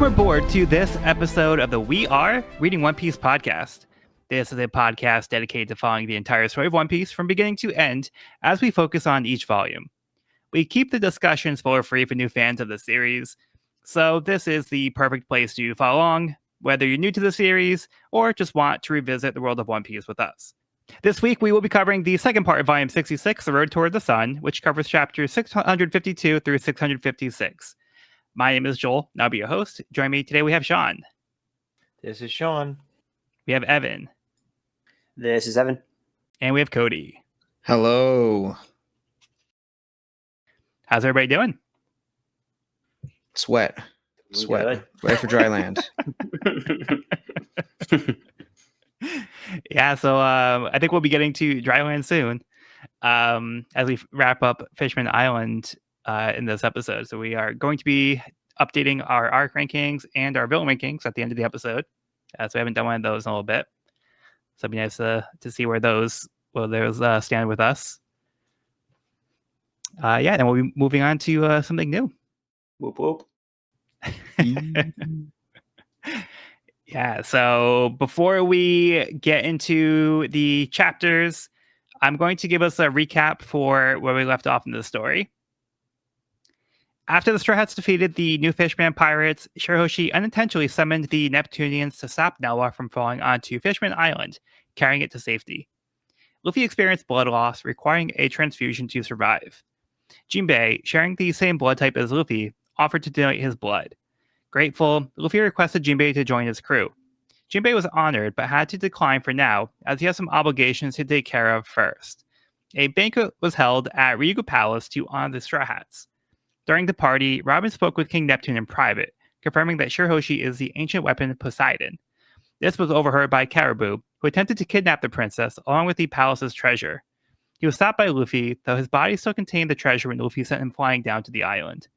Welcome aboard to this episode of the We Are Reading One Piece podcast. This is a podcast dedicated to following the entire story of One Piece from beginning to end as we focus on each volume. We keep the discussion spoiler-free for new fans of the series, so this is the perfect place to follow along, whether you're new to the series or just want to revisit the world of One Piece with us. This week, we will be covering the second part of Volume 66, The Road Toward the Sun, which covers chapters 652 through 656. My name is Joel, and I'll be your host. Join me today, we have Sean. This is Sean. We have Evan. This is Evan. And we have Cody. Hello. How's everybody doing? Sweat. Good. Ready for dry land. Yeah, so I think we'll be getting to Dryland soon as we wrap up Fishman Island in this episode. So we are going to be updating our arc rankings and our villain rankings at the end of the episode. So we haven't done one of those in a little bit. So it'd be nice to see where those stand with us. Yeah, and we'll be moving on to something new. Whoop whoop. Yeah, so before we get into the chapters, I'm going to give us a recap for where we left off in the story. After the Straw Hats defeated the New Fishman pirates, Shirahoshi unintentionally summoned the Neptunians to stop Noah from falling onto Fishman Island, carrying it to safety. Luffy experienced blood loss, requiring a transfusion to survive. Jinbei, sharing the same blood type as Luffy, offered to donate his blood. Grateful, Luffy requested Jinbei to join his crew. Jinbei was honored, but had to decline for now, as he has some obligations to take care of first. A banquet was held at Ryugu Palace to honor the Straw Hats. During the party, Robin spoke with King Neptune in private, confirming that Shirahoshi is the ancient weapon Poseidon. This was overheard by Caribou, who attempted to kidnap the princess along with the palace's treasure. He was stopped by Luffy, though his body still contained the treasure when Luffy sent him flying down to the island.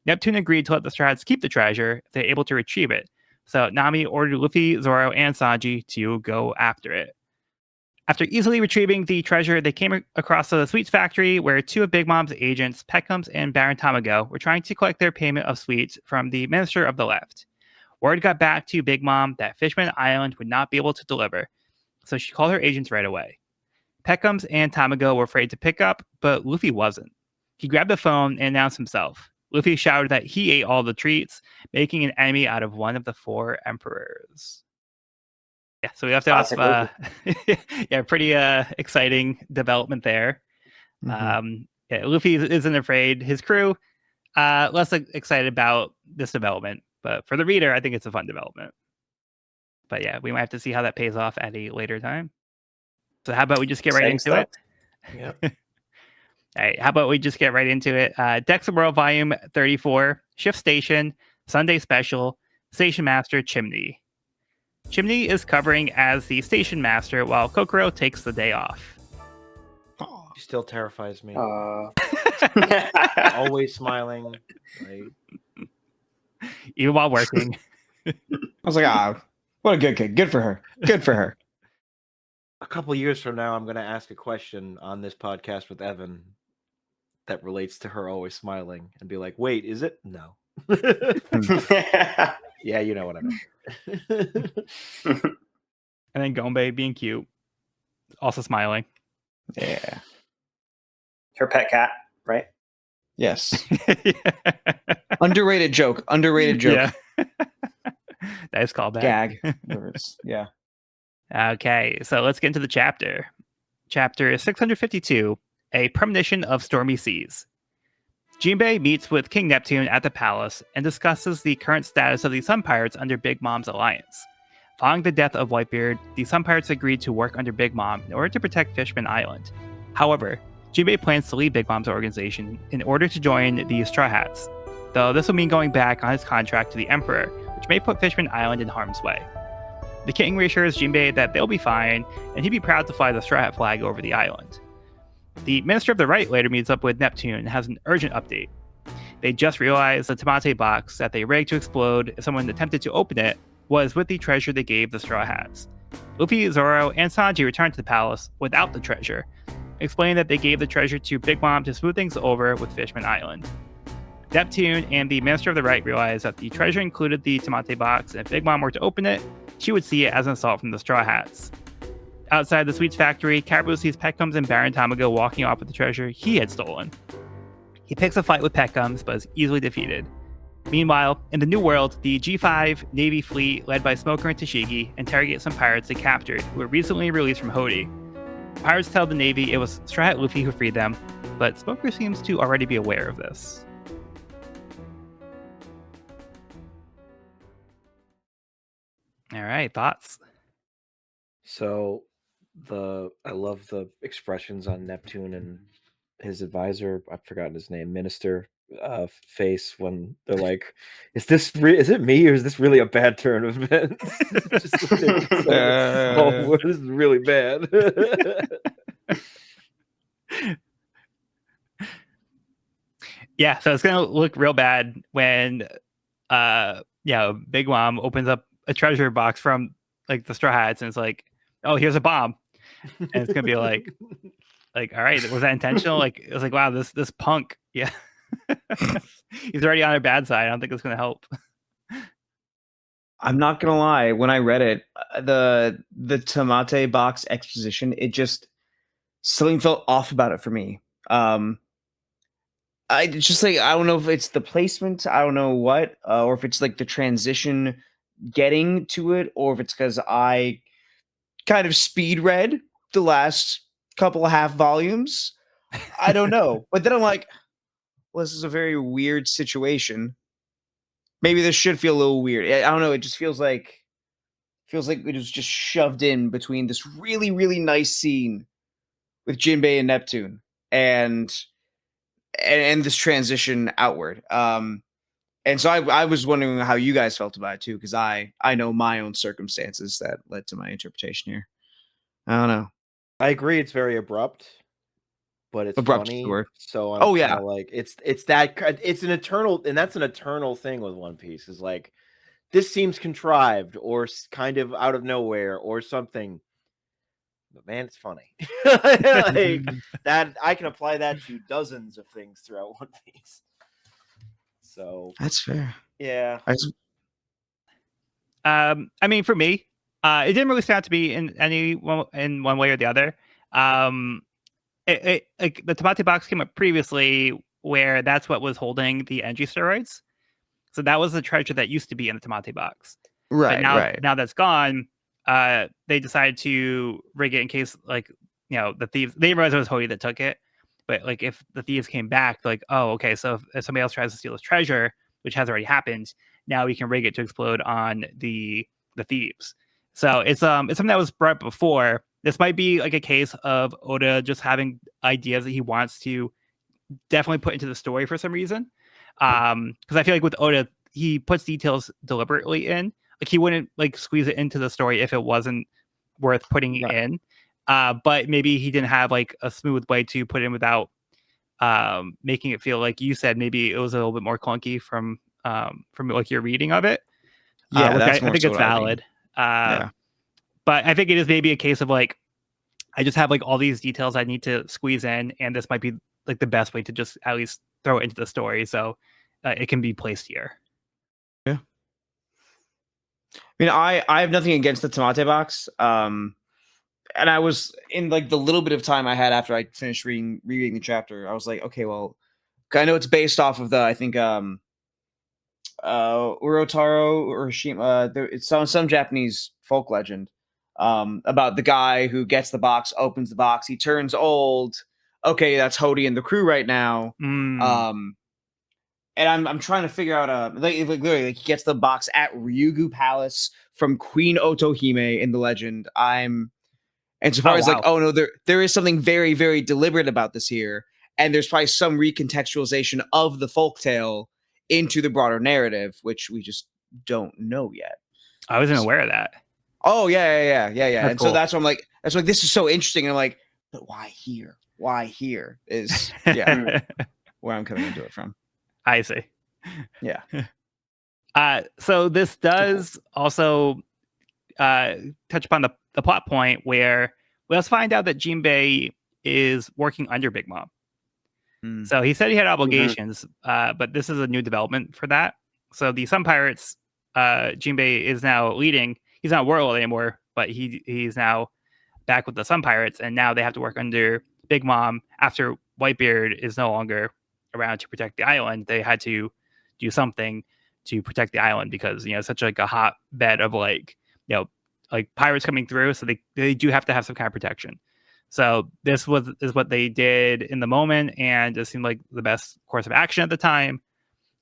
Neptune agreed to let the Straw Hats keep the treasure if they're able to retrieve it, so Nami ordered Luffy, Zoro, and Sanji to go after it. After easily retrieving the treasure, they came across a sweets factory where two of Big Mom's agents, Peckhams and Baron Tamago, were trying to collect their payment of sweets from the Minister of the Left. Word got back to Big Mom that Fishman Island would not be able to deliver, so she called her agents right away. Peckhams and Tamago were afraid to pick up, but Luffy wasn't. He grabbed the phone and announced himself. Luffy shouted that he ate all the treats, making an enemy out of one of the four emperors. Yeah, so we left off. Yeah, pretty exciting development there. Mm-hmm. Yeah, Luffy isn't afraid. His crew less excited about this development, but for the reader, I think it's a fun development. But yeah, we might have to see how that pays off at a later time. So how about we just get right into it? Yep. All right, how about we just get right into it? Decks of World Volume 34, Shift Station, Sunday Special, Station Master Chimney. Chimney is covering as the Station Master while Kokoro takes the day off. She still terrifies me. Uh, Always smiling. Even while working. I was like, what a good kid. Good for her. Good for her. A couple years from now, I'm going to ask a question on this podcast with Evan that relates to her always smiling and be like, wait, is it? No. Yeah, you know what I mean. And then Gombe being cute, also smiling. Yeah. her pet cat, right? Yes. Yeah. Underrated joke. Yeah. Nice callback. Gag. Yeah. Okay, so let's get into the chapter. Chapter 652, A Premonition of Stormy Seas. Jinbei meets with King Neptune at the palace and discusses the current status of the Sun Pirates under Big Mom's alliance. Following the death of Whitebeard, the Sun Pirates agreed to work under Big Mom in order to protect Fishman Island. However, Jinbei plans to leave Big Mom's organization in order to join the Straw Hats, though this will mean going back on his contract to the Emperor, which may put Fishman Island in harm's way. The king reassures Jinbei that they'll be fine, and he'd be proud to fly the Straw Hat flag over the island. The Minister of the Right later meets up with Neptune and has an urgent update. They just realized the Tamate box that they rigged to explode if someone attempted to open it was with the treasure they gave the Straw Hats. Luffy, Zoro, and Sanji returned to the palace without the treasure, explaining that they gave the treasure to Big Mom to smooth things over with Fishman Island. Neptune and the Minister of the Right realized that the treasure included the Tamate box, and if Big Mom were to open it, she would see it as an assault from the Straw Hats. Outside the sweets factory, Caribou sees Peckums and Baron Tamago walking off with the treasure he had stolen. He picks a fight with Peckums, but is easily defeated. Meanwhile, in the New World, the G5 Navy fleet, led by Smoker and Tashigi, interrogate some pirates they captured who were recently released from Hody. Pirates tell the Navy it was Straw Hat Luffy who freed them, but Smoker seems to already be aware of this. All right, thoughts? So I love the expressions on Neptune and his advisor, I've forgotten his name, minister, face when they're like, is it me, or is this really a bad turn of events? Just like oh, this is really bad. Yeah, so it's gonna look real bad when Big Mom opens up a treasure box from like the Straw Hats and it's like, oh, here's a bomb. And it's gonna be like, all right, was that intentional? Like, it was like, wow, this punk, yeah. He's already on our bad side. I don't think it's gonna help. I'm not gonna lie, when I read it, the Tamate box exposition, it just something felt off about it for me. I just like, I don't know if it's the placement, I don't know what, or if it's like the transition getting to it, or if it's because I kind of speed read the last couple of half volumes. I don't know. But then I'm like, well, this is a very weird situation. Maybe this should feel a little weird. I don't know. It just feels like it was just shoved in between this really, really nice scene with Jinbei and Neptune and this transition outward. And so I was wondering how you guys felt about it too, because I know my own circumstances that led to my interpretation here. I don't know. I agree, it's very abrupt, but it's Abrupt funny. word. So I'm kinda like, it's an eternal, and that's an eternal thing with One Piece, is like, this seems contrived or kind of out of nowhere or something. But man, it's funny. Like that, I can apply that to dozens of things throughout One Piece. So That's fair. yeah. I mean, for me, it didn't really stand out to me in one way or the other. Like the Tamate box came up previously, where that's what was holding the energy steroids. So that was the treasure that used to be in the Tamate box. Right. But now that's gone, they decided to rig it in case, like, the thieves. They realized it was Hody that took it, but like if the thieves came back, like, oh, okay, so if somebody else tries to steal this treasure, which has already happened, now we can rig it to explode on the thieves. So it's something that was brought up before. This might be like a case of Oda just having ideas that he wants to definitely put into the story for some reason. Because I feel like with Oda, he puts details deliberately in. Like, he wouldn't like squeeze it into the story if it wasn't worth putting in. But maybe he didn't have like a smooth way to put in without making it feel like you said maybe it was a little bit more clunky from like your reading of it. Yeah, which that's I think it's valid. But I think it is maybe a case of like, I just have like all these details I need to squeeze in, and this might be like the best way to just at least throw it into the story, so it can be placed here. Yeah. I mean, I have nothing against the Tamate box. And I was in like the little bit of time I had after I finished rereading the chapter, I was like, okay, well, I know it's based off of the, I think, Urotaro or Hashima. It's some Japanese folk legend about the guy who gets the box, opens the box, he turns old. Okay, that's Hody and the crew right now. And I'm trying to figure out like literally, like, he gets the box at Ryugu Palace from Queen Otohime in the legend. And so far as like, oh no, there is something very, very deliberate about this here, and there's probably some recontextualization of the folktale into the broader narrative, which we just don't know yet. I wasn't aware of that. Oh yeah. And cool. so that's why I'm like, this is so interesting. And I'm like, but why here? Why here is where I'm coming into it from. I see. Yeah. So this does also touch upon the plot point where we also find out that Jinbei is working under Big Mom. Mm. So he said he had obligations, but this is a new development for that. So the Sun Pirates, Jinbei is now leading. He's not warlord anymore, but he's now back with the Sun Pirates, and now they have to work under Big Mom after Whitebeard is no longer around to protect the island. They had to do something to protect the island because it's such like a hotbed of like pirates coming through, so they do have to have some kind of protection. So this is what they did in the moment, and it seemed like the best course of action at the time.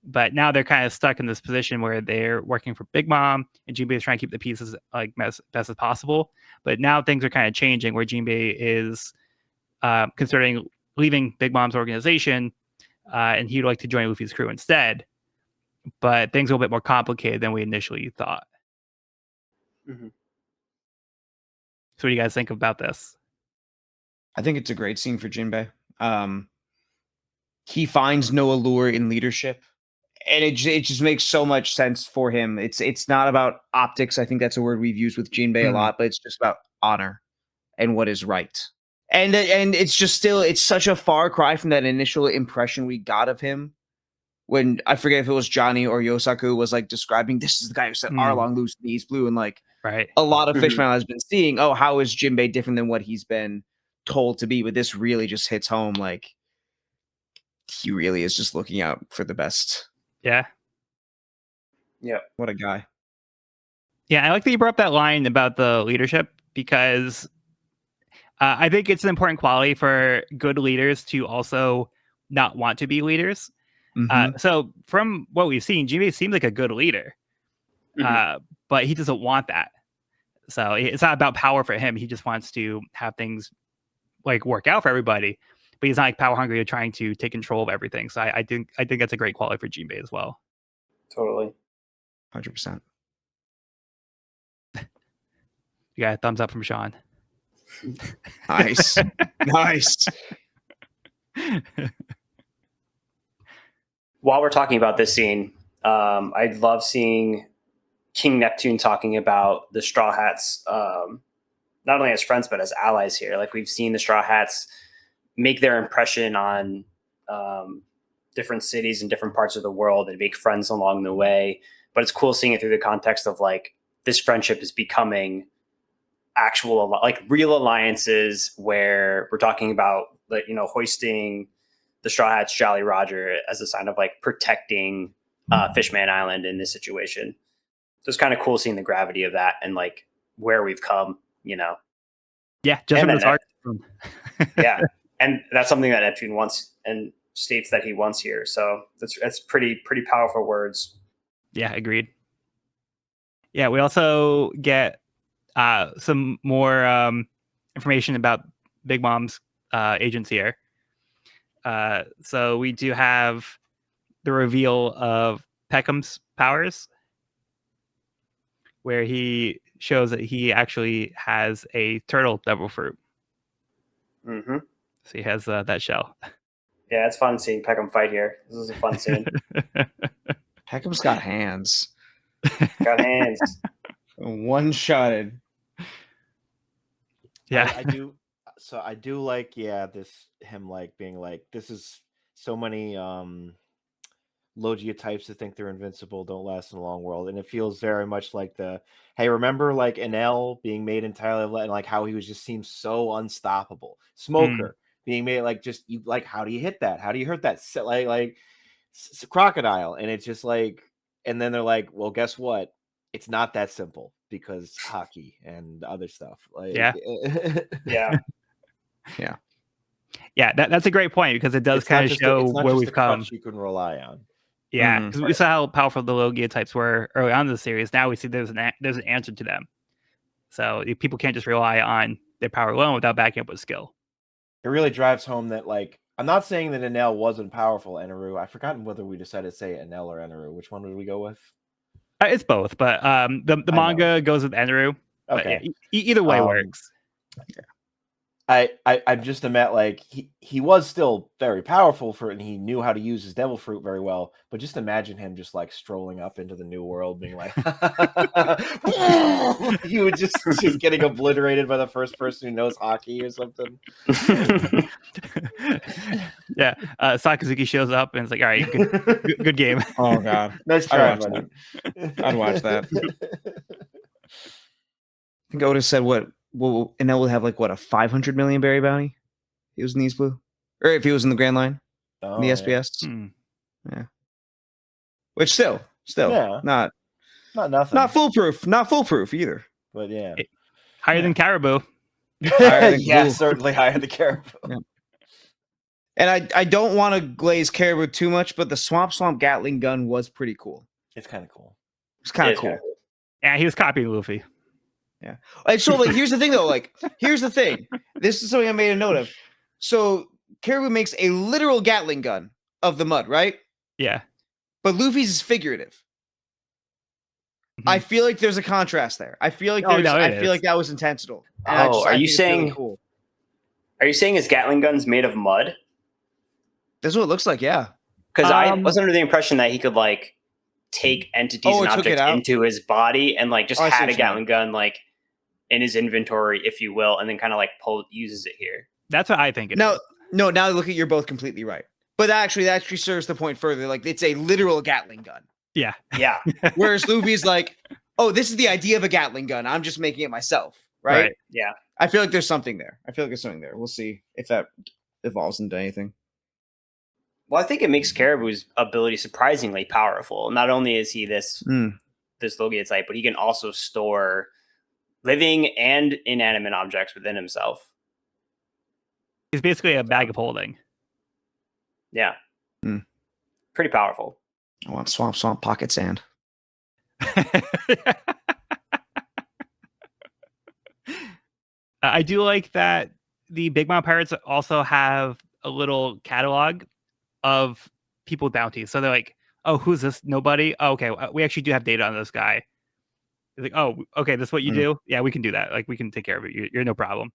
But now they're kind of stuck in this position where they're working for Big Mom, and Jinbei is trying to keep the pieces like best as possible. But now things are kind of changing, where Jinbei is considering leaving Big Mom's organization, and he'd like to join Luffy's crew instead. But things are a little bit more complicated than we initially thought. Mhm. So what do you guys think about this? I think it's a great scene for Jinbei. He finds no allure in leadership, and it just makes so much sense for him. It's not about optics. I think that's a word we've used with Jinbei a lot, but it's just about honor and what is right. And it's just still, it's such a far cry from that initial impression we got of him when, I forget if it was Johnny or Yosaku, was like describing, this is the guy who set Arlong loose and he's blue, and like Right. a lot of Fishman has been seeing, how is Jinbei different than what he's been told to be? But this really just hits home. Like, he really is just looking out for the best. Yeah. Yeah. What a guy. Yeah, I like that you brought up that line about the leadership, because I think it's an important quality for good leaders to also not want to be leaders. So from what we've seen, Jinbei seems like a good leader, but he doesn't want that. So it's not about power for him. He just wants to have things like work out for everybody, but he's not like power hungry or trying to take control of everything. So I think that's a great quality for Jinbei as well. Totally. 100%. You got a thumbs up from Sean. Nice. Nice. While we're talking about this scene, I love seeing King Neptune talking about the Straw Hats, not only as friends but as allies here. Like, we've seen the Straw Hats make their impression on different cities in different parts of the world and make friends along the way. But it's cool seeing it through the context of like this friendship is becoming actual, like, real alliances, where we're talking about, like, hoisting the Straw Hats Jolly Roger as a sign of like protecting Fishman Island in this situation. So it's kind of cool seeing the gravity of that and like where we've come, Yeah, just And from this then art. yeah. And that's something that Neptune wants and states that he wants here. So that's pretty powerful words. Yeah, agreed. Yeah, we also get some more information about Big Mom's agents here. So we do have the reveal of Peckham's powers, where he shows that he actually has a turtle devil fruit. Mm-hmm. So he has that shell. Yeah, it's fun seeing Peckham fight here. This is a fun scene. Peckham's got hands. Got hands. One-shotted. Yeah. I do. So I do like, him like being like, this is so many Logia types that think they're invincible don't last in a long world, and it feels very much like hey, remember like Enel being made entirely of lead, and like how he seems so unstoppable. Smoker being made like, just you like, how do you hit that? How do you hurt that? Crocodile, and it's just like, and then they're like, well, guess what? It's not that simple because hockey and other stuff. Like, Yeah. Yeah. That's a great point, because it does kind of show where we've come. You can rely on. Yeah, because we saw how powerful the Logia types were early on in the series. Now we see there's an answer to them. So people can't just rely on their power alone without backing up with skill. It really drives home that, like, I'm not saying that Enel wasn't powerful, Eneru. I've forgotten whether we decided to say Enel or Eneru. Which one did we go with? It's both, but the manga goes with Eneru. Okay. Either way works. Yeah. I'm just like he was still very powerful and he knew how to use his devil fruit very well. But just imagine him just like strolling up into the new world, being like, he would just getting obliterated by the first person who knows hockey or something. Yeah, Sakazuki shows up and it's like, all right, good game. Oh god, Nice I'd try, watch buddy. I'd watch that. I think I would have said what, and then we'll have like what, a 500 million berry bounty. He was in East Blue, or if he was in the Grand Line, in the SBS. Yeah. Which still, Yeah. not nothing, not foolproof either. but yeah, Higher than Caribou. Higher than yeah, Glue. certainly higher than Caribou. Yeah. And I don't want to glaze Caribou too much, but the Swamp Gatling gun was pretty cool. It's kind of cool. It's kind of cool. Yeah, he was copying Luffy. Yeah. And so, like, here's the thing, though. Like, here's the thing. This is something I made a note of. So, Caribou makes a literal Gatling gun of the mud, right? Yeah. But Luffy's is figurative. I feel like there's a contrast there. I feel like like that was intentional. And are you saying? Really cool. Are you saying his Gatling gun's made of mud? That's what it looks like. Yeah. Because I was under the impression that he could like take entities and objects into his body and like just had a Gatling gun like in his inventory, if you will, and then kind of like uses it here. That's what I think. No, now look at, you're both completely right. But that actually serves the point further. Like, it's a literal Gatling gun. Yeah. Yeah. Whereas Luffy's like, oh, this is the idea of a Gatling gun. I'm just making it myself. Right? Yeah. I feel like there's something there. We'll see if that evolves into anything. Well, I think it makes Caribou's ability surprisingly powerful. Not only is he this Logia type, but he can also store living and inanimate objects within himself. He's basically a bag of holding. Yeah. Pretty powerful. I want swamp pocket sand. I do like that the Big Mom Pirates also have a little catalog of people bounties. So they're like, oh, who's this? Nobody? Oh, okay, we actually do have data on this guy. It's like, oh, okay, this is what you do? Yeah, we can do that. Like, we can take care of it. You're no problem.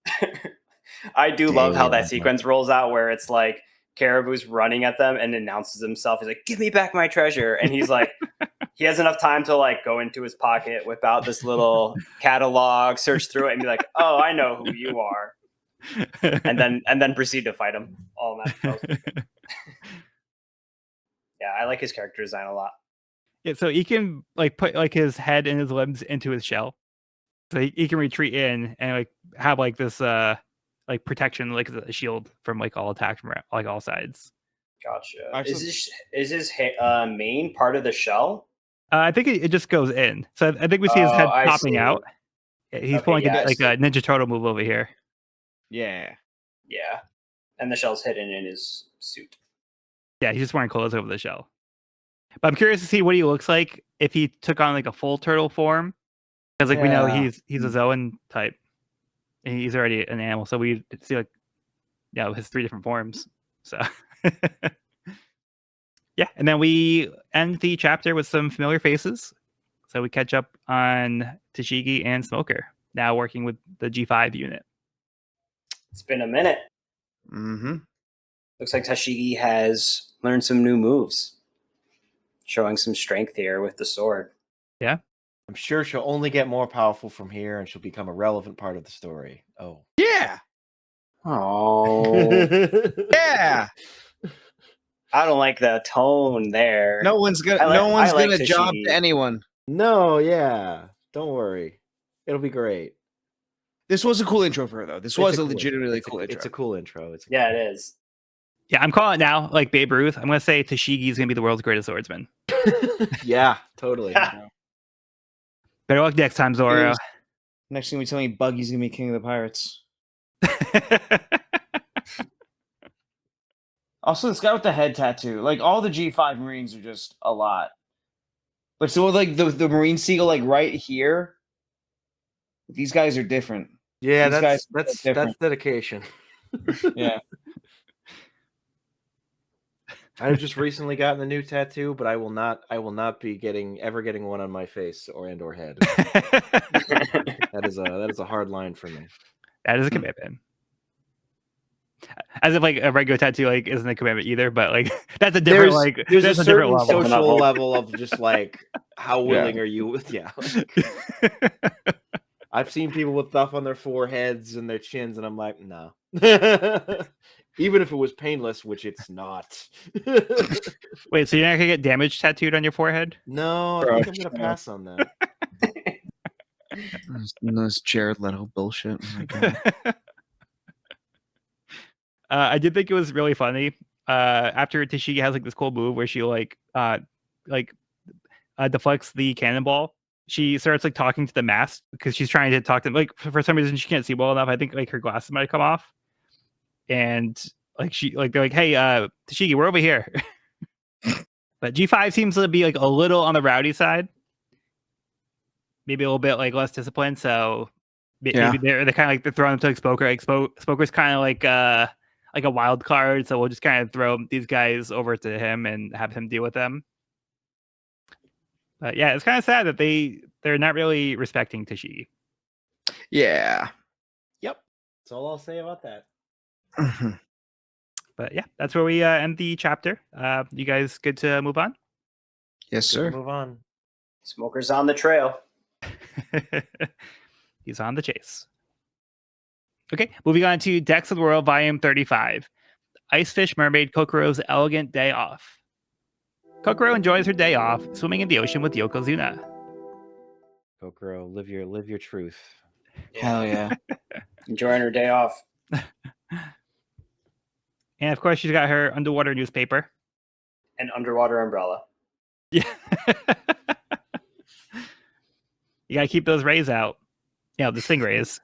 I do love how that sequence rolls out where it's like Caribou's running at them and announces himself. He's like, give me back my treasure. And he's like, he has enough time to like go into his pocket, whip out this little catalog, search through it, and be like, oh, I know who you are. And then proceed to fight him. All that. Yeah, I like his character design a lot. Yeah, so he can like put like his head and his limbs into his shell, so he can retreat in and like have like this like protection, like a shield from like all attacks from like all sides. Gotcha. Actually, is his main part of the shell? I think it just goes in. So I think we see his head popping out. He's pulling like a Ninja Turtle move over here. Yeah. And the shell's hidden in his suit. Yeah, he's just wearing clothes over the shell. But I'm curious to see what he looks like if he took on like a full turtle form, because like we know he's a Zoan type, and he's already an animal. So we see like his 3 different forms. So yeah, and then we end the chapter with some familiar faces. So we catch up on Tashigi and Smoker, now working with the G5 unit. It's been a minute. Looks like Tashigi has learned some new moves, showing some strength here with the sword. Yeah. I'm sure she'll only get more powerful from here and she'll become a relevant part of the story. Oh. Yeah. Oh. Yeah. I don't like the tone there. No one's gonna job to anyone. No, yeah. Don't worry. It'll be great. This was a cool intro for her, though. This was a legitimately cool intro. It's a cool intro. It is. Yeah, I'm calling it now, like Babe Ruth. I'm going to say Tashigi is going to be the world's greatest swordsman. Yeah, totally. Better luck next time, Zoro. Next thing we tell me, Buggy's going to be king of the pirates. Also, this guy with the head tattoo. Like, all the G5 Marines are just a lot. But so, like, the Marine Seagull, like, right here, these guys are different. Yeah, that's dedication. Yeah. I've just recently gotten a new tattoo, but I will not be getting one on my face or head. That is a hard line for me. That is a commitment. as if like a regular tattoo like isn't a commandment either, but like that's a different there's that's a different certain level. social level of just like how willing are you with I've seen people with stuff on their foreheads and their chins, and I'm like, no. Even if it was painless, which it's not. Wait, so you're not gonna get damage tattooed on your forehead? No, I think I'm gonna pass on that. Those Jared Leto bullshit. Oh my God. I did think it was really funny. After Tashigi has like this cool move where she deflects the cannonball. She starts like talking to the mask because she's trying to talk to them. Like for some reason she can't see well enough. I think like her glasses might come off, and like they're like, "Hey, Tashigi, we're over here." But G5 seems to be like a little on the rowdy side, maybe a little bit like less disciplined. So maybe they're kind of like they're throwing them to like Spoker. Like Spoker's kind of like a wild card, so we'll just kind of throw these guys over to him and have him deal with them. But yeah, it's kind of sad that they're not really respecting Tashigi. Yeah. Yep. That's all I'll say about that. But yeah, that's where we end the chapter. You guys good to move on? Yes, sir. Move on. Smoker's on the trail. He's on the chase. Okay, moving on to Decks of the World, Volume 35. Icefish Mermaid Kokoro's Elegant Day Off. Kokoro enjoys her day off, swimming in the ocean with Yokozuna. Kokoro, live your truth. Hell yeah. Enjoying her day off. And of course, she's got her underwater newspaper. An underwater umbrella. Yeah. You gotta keep those rays out. You know, the stingrays.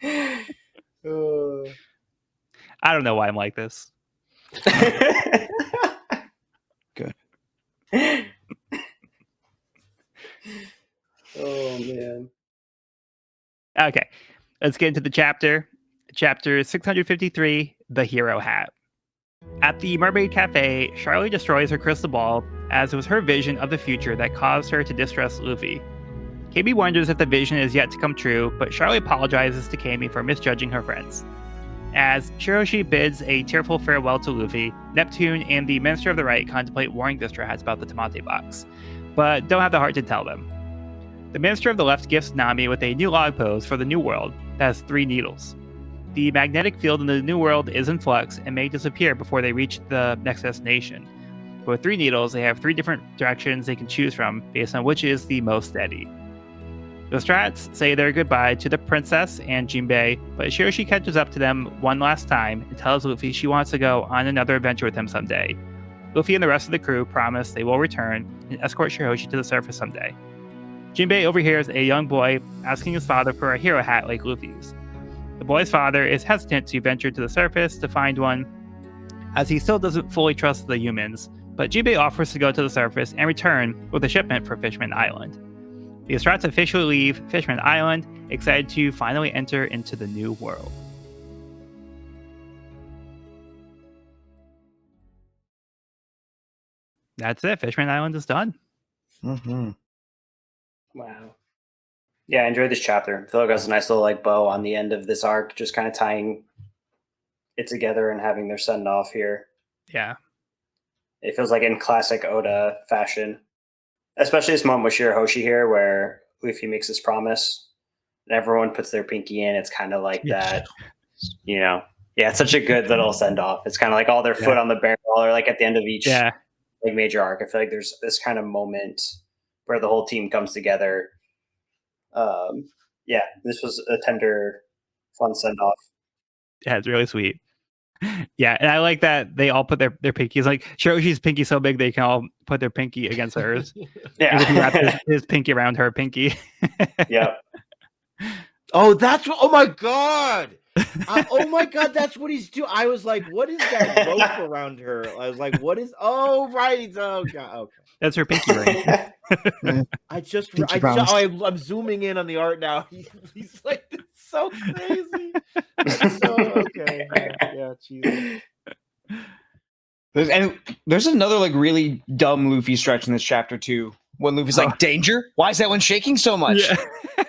I don't know why I'm like this. Good. Oh man. Okay, let's get into the chapter. Chapter 653, The Hero Hat. At the Mermaid Cafe, Charlie destroys her crystal ball, as it was her vision of the future that caused her to distrust Luffy. Kami wonders if the vision is yet to come true, but Charlie apologizes to Kami for misjudging her friends. As Shiroshi bids a tearful farewell to Luffy, Neptune and the Minister of the Right contemplate warning the Straw Hats about the Tamate box, but don't have the heart to tell them. The Minister of the Left gifts Nami with a new log pose for the New World that has 3 needles. The magnetic field in the New World is in flux and may disappear before they reach the next destination. But with 3 needles, they have 3 different directions they can choose from based on which is the most steady. The Strats say their goodbye to the princess and Jinbei, but Shiroshi catches up to them one last time and tells Luffy she wants to go on another adventure with him someday. Luffy and the rest of the crew promise they will return and escort Shiroshi to the surface someday. Jinbei overhears a young boy asking his father for a hero hat like Luffy's. The boy's father is hesitant to venture to the surface to find one, as he still doesn't fully trust the humans, but Jinbei offers to go to the surface and return with a shipment for Fishman Island. The Strats officially leave Fishman Island, excited to finally enter into the New World. That's it. Fishman Island is done. Mm-hmm. Wow. Yeah, I enjoyed this chapter. I feel like it was a nice little like bow on the end of this arc, just kind of tying it together and having their send off here. Yeah. It feels like in classic Oda fashion. Especially this moment with Shirahoshi here where Luffy makes this promise and everyone puts their pinky in. It's kind of like that, you know. Yeah, it's such a good little send off. It's kind of like all their foot on the barrel or like at the end of each like major arc. I feel like there's this kind of moment where the whole team comes together. Yeah, this was a tender, fun send off. Yeah, it's really sweet. Yeah, and I like that they all put their pinkies. Like Shiroshi's pinky so big they can all put their pinky against hers. Yeah, he wrapped his pinky around her pinky. Yeah. Oh, that's what. Oh my god. Oh my god, that's what he's doing. I was like, what is that rope around her? I was like, what is? Oh right. Oh god. Okay. That's her pinky ring. I'm zooming in on the art now. He's like, it's so crazy. It's so okay. Yeah, Jesus. There's another like really dumb Luffy stretch in this chapter too. When Luffy's like, danger? Why is that one shaking so much? Yeah.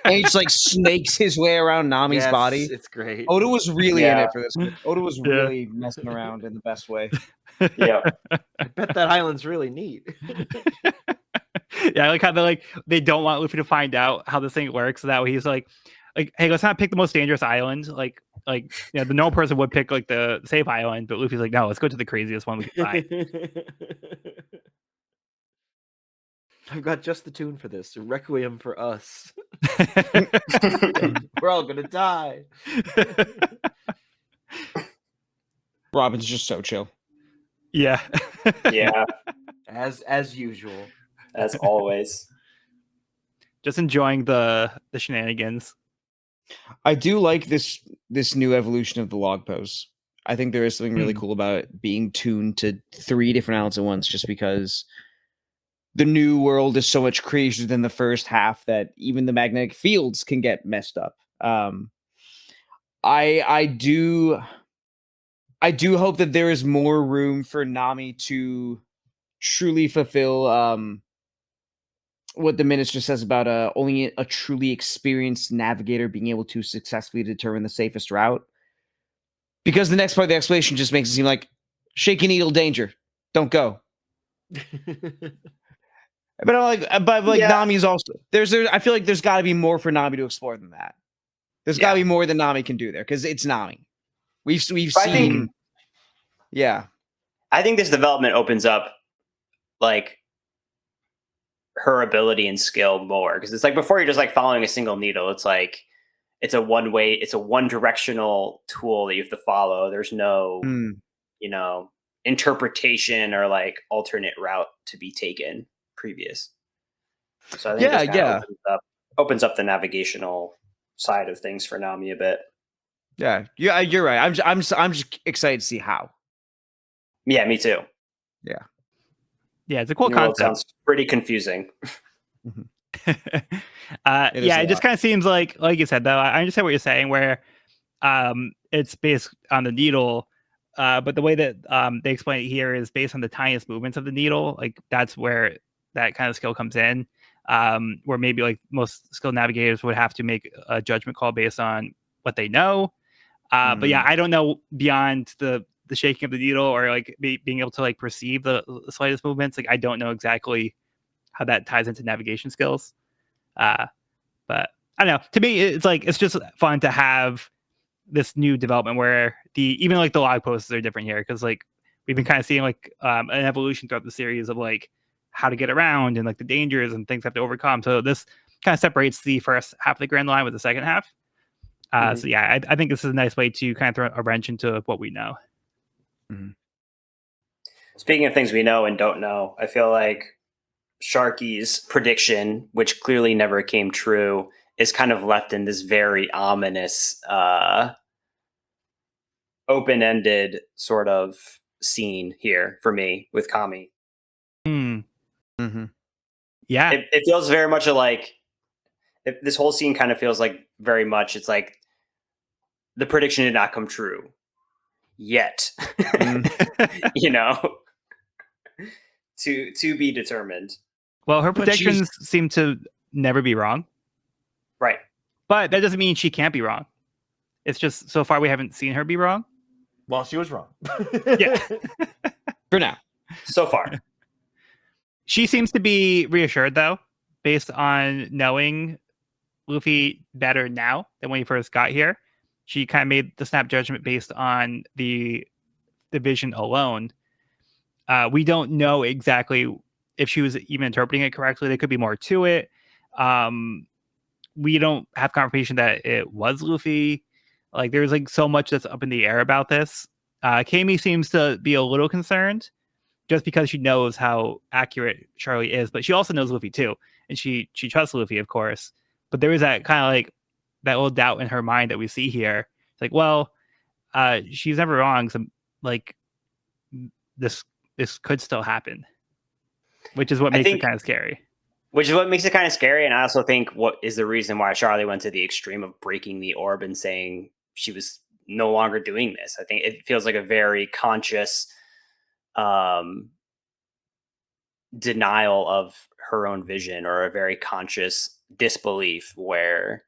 And he just like snakes his way around Nami's Yes, body. it's great. Oda was really in Yeah. it for this. Oda was Yeah. really messing around in the best way. Yeah. I bet that island's really neat. Yeah, I like how they don't want Luffy to find out how this thing works. So that way he's like, hey, let's not pick the most dangerous island. The normal person would pick like the safe island, but Luffy's like, no, let's go to the craziest one we can find. I've got just the tune for this. Requiem for us. We're all gonna die. Robin's just so chill. Yeah. Yeah. As usual. As always. Just enjoying the shenanigans. I do like this new evolution of the log pose. I think there is something really cool about it being tuned to 3 different islands at once, just because the new world is so much crazier than the first half that even the magnetic fields can get messed up. I do hope that there is more room for Nami to truly fulfill what the minister says about only a truly experienced navigator being able to successfully determine the safest route. Because the next part of the explanation just makes it seem like shaky needle danger. Don't go. But Yeah. Nami's also there's I feel like there's got to be more for Nami to explore than that. There's got to be more than Nami can do there because it's Nami. We've seen. Yeah, I think this development opens up like her ability and skill more, because it's like before you're just like following a single needle. It's like it's a one directional tool that you have to follow. There's no interpretation or like alternate route to be taken previous. So I think this kind of opens up the navigational side of things for Nami a bit. Yeah, you're right. I'm just excited to see how. Yeah, me too. Yeah, it's a cool New World concept. sounds pretty confusing. It just kind of seems like you said, though. I understand what you're saying, where it's based on the needle, but the way that they explain it here is based on the tiniest movements of the needle. Like that's where that kind of skill comes in, where maybe like most skilled navigators would have to make a judgment call based on what they know. But yeah, I don't know beyond the shaking of the needle or like being able to like perceive the slightest movements. Like I don't know exactly how that ties into navigation skills. But I don't know. To me, it's just fun to have this new development where even like the log posts are different here, because like we've been kind of seeing like an evolution throughout the series of like how to get around and like the dangers and things have to overcome. So this kind of separates the first half of the Grand Line with the second half. So yeah, I think this is a nice way to kind of throw a wrench into what we know. Speaking of things we know and don't know, I feel like Sharky's prediction, which clearly never came true, is kind of left in this very ominous, open-ended sort of scene here for me with Kami. Yeah, it feels very much like this whole scene kind of feels like very much it's like the prediction did not come true yet. To be determined. Well, her predictions seem to never be wrong. Right. But that doesn't mean she can't be wrong. It's just so far we haven't seen her be wrong. Well, she was wrong. Yeah. For now. So far. She seems to be reassured, though, based on knowing Luffy better now than when he first got here. She kind of made the snap judgment based on the vision alone. We don't know exactly if she was even interpreting it correctly. There could be more to it. We don't have confirmation that it was Luffy. Like there's like so much that's up in the air about this. Kami seems to be a little concerned just because she knows how accurate Charlie is, but she also knows Luffy too, and she trusts Luffy, of course. But there is that kind of like that little doubt in her mind that we see here. It's like, well, she's never wrong. So like this could still happen, which is what makes it kind of scary. Which is what makes it kind of scary, and I also think what is the reason why Charlie went to the extreme of breaking the orb and saying she was no longer doing this. I think it feels like a very conscious denial of her own vision, or a very conscious disbelief where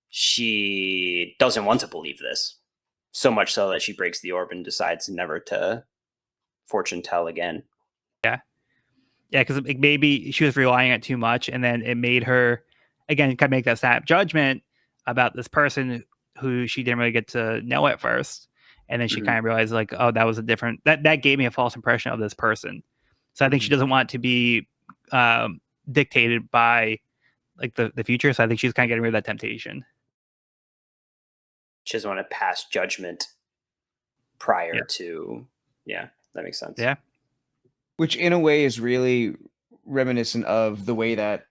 she doesn't want to believe this, so much so that she breaks the orb and decides never to fortune tell again. Yeah, because maybe she was relying on it too much, and then it made her, again, kind of make that snap judgment about this person who she didn't really get to know at first, and then she kind of realized, like, oh, that was a different that gave me a false impression of this person. So I think she doesn't want to be dictated by like the future. So I think she's kind of getting rid of that temptation. She doesn't want to pass judgment prior Yeah. to. Yeah, that makes sense. Yeah. Which in a way is really reminiscent of the way that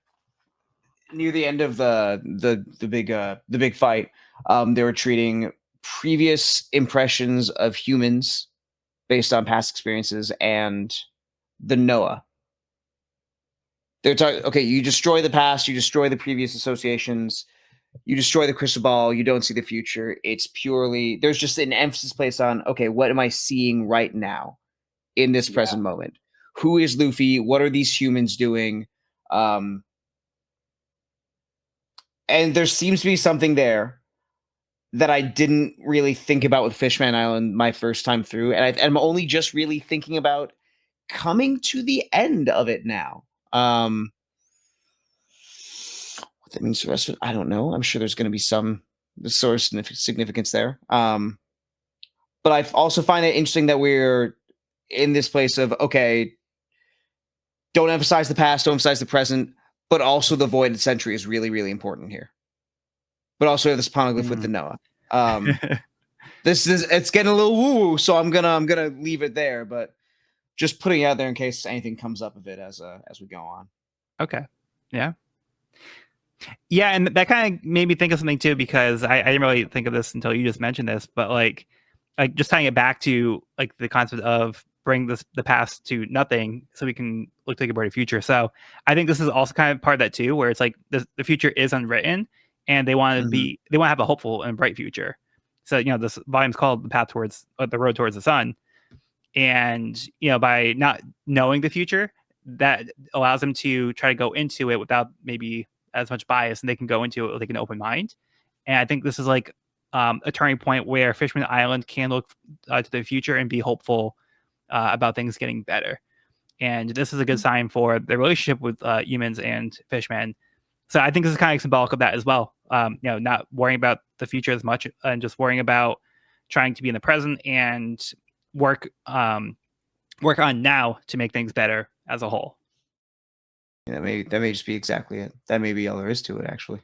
near the end of the big fight, they were treating previous impressions of humans based on past experiences and the Noah. They're talking, okay, you destroy the past, you destroy the previous associations, you destroy the crystal ball, you don't see the future. It's purely, there's just an emphasis placed on, okay, what am I seeing right now in this present moment? Who is Luffy? What are these humans doing? And there seems to be something there that I didn't really think about with Fishman Island my first time through. And I'm only just really thinking about coming to the end of it now. What that means for the rest of it, I don't know. I'm sure there's going to be some source of significance there. But I also find it interesting that we're in this place of, okay, don't emphasize the past, don't emphasize the present, but also the voided century is really, really important here. But also this poneglyph with the Noah. It's getting a little woo-woo, so I'm gonna leave it there, but just putting it out there in case anything comes up of it as we go on. Okay. Yeah. Yeah, and that kind of made me think of something too, because I didn't really think of this until you just mentioned this, but like just tying it back to like the concept of bring the past to nothing so we can look like a brighter future. So I think this is also kind of part of that too, where it's like the future is unwritten and they want to have a hopeful and bright future. So, this volume's called The Path Towards the Road Towards the Sun. And, by not knowing the future, that allows them to try to go into it without maybe as much bias, and they can go into it with like an open mind. And I think this is like a turning point where Fishman Island can look to the future and be hopeful about things getting better. And this is a good sign for the relationship with humans and Fishman. So I think this is kind of symbolic of that as well. Not worrying about the future as much and just worrying about trying to be in the present and work on now to make things better as a whole. Yeah, that may just be exactly it. That may be all there is to it, actually.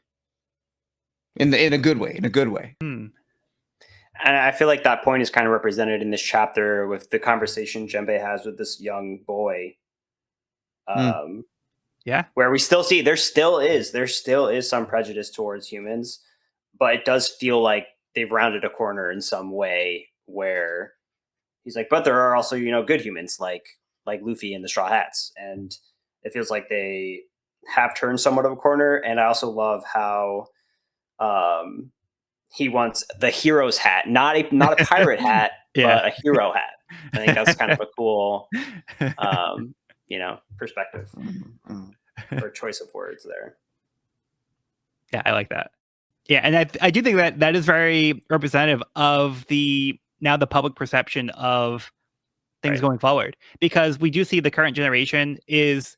In a good way. In a good way. And I feel like that point is kind of represented in this chapter with the conversation Jembe has with this young boy. Yeah, where we still see there still is some prejudice towards humans, but it does feel like they've rounded a corner in some way where he's like, but there are also, good humans like Luffy and the Straw Hats. And it feels like they have turned somewhat of a corner. And I also love how he wants the hero's hat, not a pirate hat, but a hero hat. I think that's kind of a cool, perspective or choice of words there. Yeah, I like that. Yeah, and I do think that is very representative of the public perception of things going forward, because we do see the current generation is,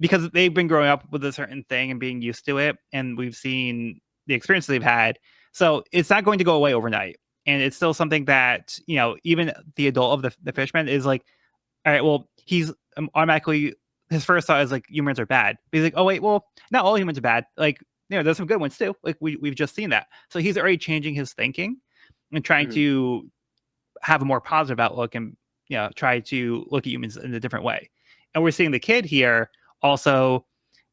because they've been growing up with a certain thing and being used to it, and we've seen the experiences they've had. So it's not going to go away overnight. And it's still something that, even the adult of the Fishman is like, all right, well, he's automatically, his first thought is like, humans are bad. But he's like, oh, wait, well, not all humans are bad. Like, there's some good ones too. Like we've just seen that. So he's already changing his thinking and trying to have a more positive outlook and, try to look at humans in a different way. And we're seeing the kid here also,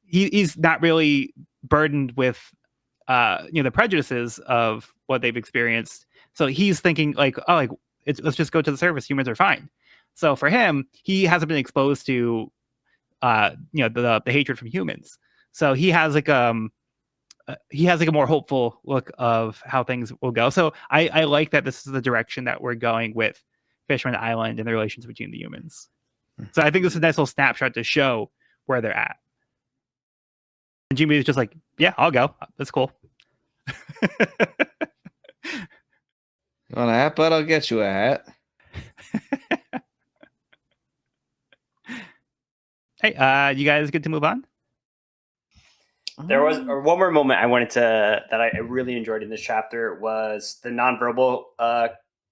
he's not really burdened with, the prejudices of what they've experienced. So he's thinking like, oh, like let's just go to the surface. Humans are fine. So for him, he hasn't been exposed to, the hatred from humans. So he has like a more hopeful look of how things will go. So I like that this is the direction that we're going with Fishman Island and the relations between the humans. So I think this is a nice little snapshot to show where they're at. And Jinbei is just like, yeah, I'll go. That's cool. You want a hat, bud? I'll get you a hat. Hey, you guys good to move on? There was one more moment I wanted to that I really enjoyed in this chapter was the nonverbal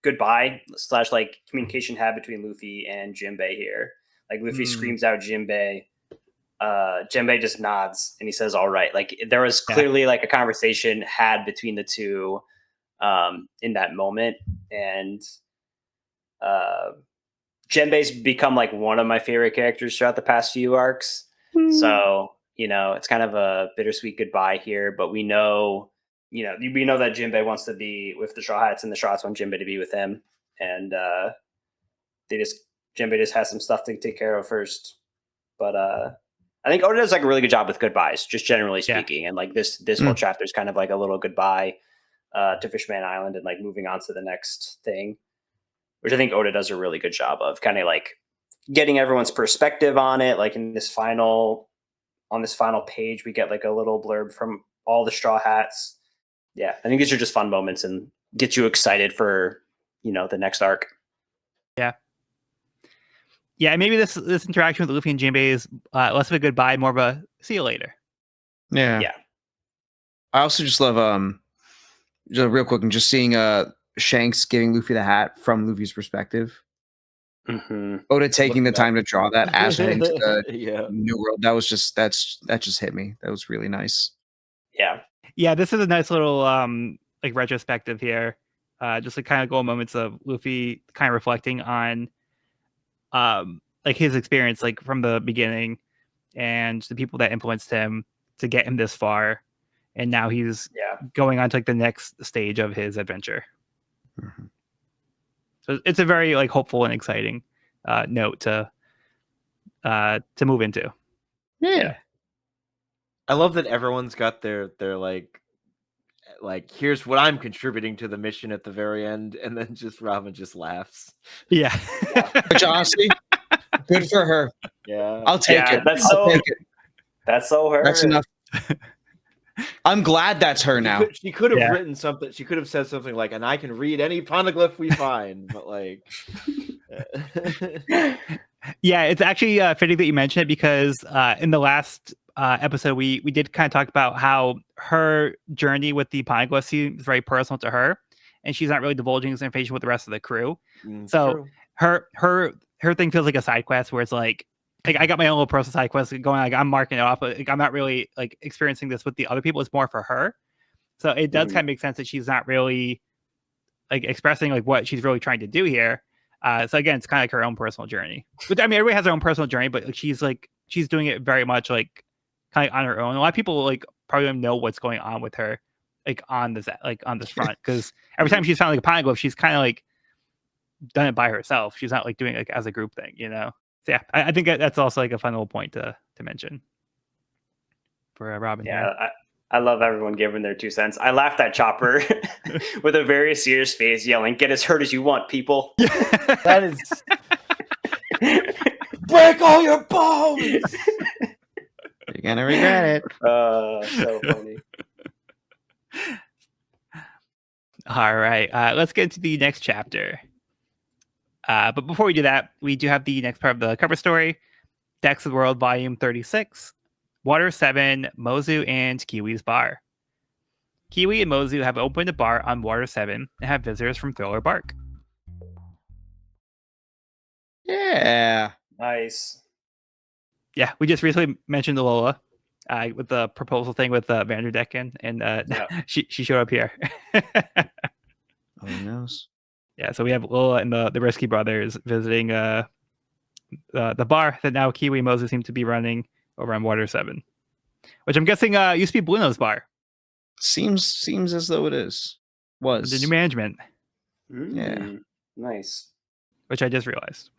goodbye / like communication had between Luffy and Jinbei here. Like Luffy screams out Jinbei, Jinbei just nods and he says, "All right." Like there was clearly like a conversation had between the two in that moment, and Jinbei's become like one of my favorite characters throughout the past few arcs. So, it's kind of a bittersweet goodbye here, but we know that Jinbei wants to be with the Straw Hats and the Straw Hats want Jinbei to be with him. And Jinbei just has some stuff to take care of first. But I think Oda does like a really good job with goodbyes, just generally speaking. And like this whole chapter is kind of like a little goodbye to Fishman Island and like moving on to the next thing, which I think Oda does a really good job of kind of like getting everyone's perspective on it. Like on this final page, we get like a little blurb from all the Straw Hats. Yeah, I think these are just fun moments and get you excited for, the next arc. Yeah. Yeah, maybe this interaction with Luffy and Jinbei is less of a goodbye, more of a see you later. Yeah. I also just love just real quick and just seeing Shanks giving Luffy the hat from Luffy's perspective. Mm-hmm. Oda taking the time to draw that as it into the Yeah. new world. That just hit me. That was really nice. Yeah, this is a nice little like retrospective here. Just like kind of cool moments of Luffy kind of reflecting on like his experience like from the beginning and the people that influenced him to get him this far. And now he's going on to like the next stage of his adventure. Mm-hmm. So it's a very like hopeful and exciting note to move into. Yeah. I love that everyone's got their like here's what I'm contributing to the mission at the very end, and then just Robin just laughs. Yeah. Which honestly, good for her. Yeah. I'll take it. I'll take it. That's so her. That's enough. I'm glad that's her now. She could have written something. She could have said something like, "And I can read any poneglyph we find," but like, yeah, it's actually fitting that you mentioned it because in the last episode, we did kind of talk about how her journey with the poneglyph seems very personal to her, and she's not really divulging this information with the rest of the crew. So her thing feels like a side quest where it's like I got my own little personal side quest going. Like I'm marking it off, but like, I'm not really like experiencing this with the other people. It's more for her. So it does kind of make sense that she's not really like expressing like what she's really trying to do here. So again, it's kind of like her own personal journey. But I mean, everybody has their own personal journey, but like, she's doing it very much like kind of on her own. A lot of people like probably don't know what's going on with her, like on this front, because every time she's found like a poneglyph, she's kind of like done it by herself. She's not like doing it like as a group thing, So yeah, I think that's also like a fun little point to mention for Robin. Yeah, I love everyone giving their 2 cents. I laughed at Chopper with a very serious face, yelling, "Get as hurt as you want, people." that is break all your bones. You're gonna regret it. So funny. All right, let's get into the next chapter. But before we do that, we do have the next part of the cover story, Decks of the World, Volume 36, Water 7, Mozu and Kiwi's Bar. Kiwi and Mozu have opened a bar on Water 7 and have visitors from Thriller Bark. Yeah. Nice. Yeah, we just recently mentioned Lola with the proposal thing with Vanderdecken, and she showed up here. Who knows? Yeah, so we have Lola and the Risky Brothers visiting the bar that now Kiwi and Mozu seem to be running over on Water 7, which I'm guessing used to be Bluno's bar. Seems as though it is. Was the new management. Yeah. Nice. Which I just realized.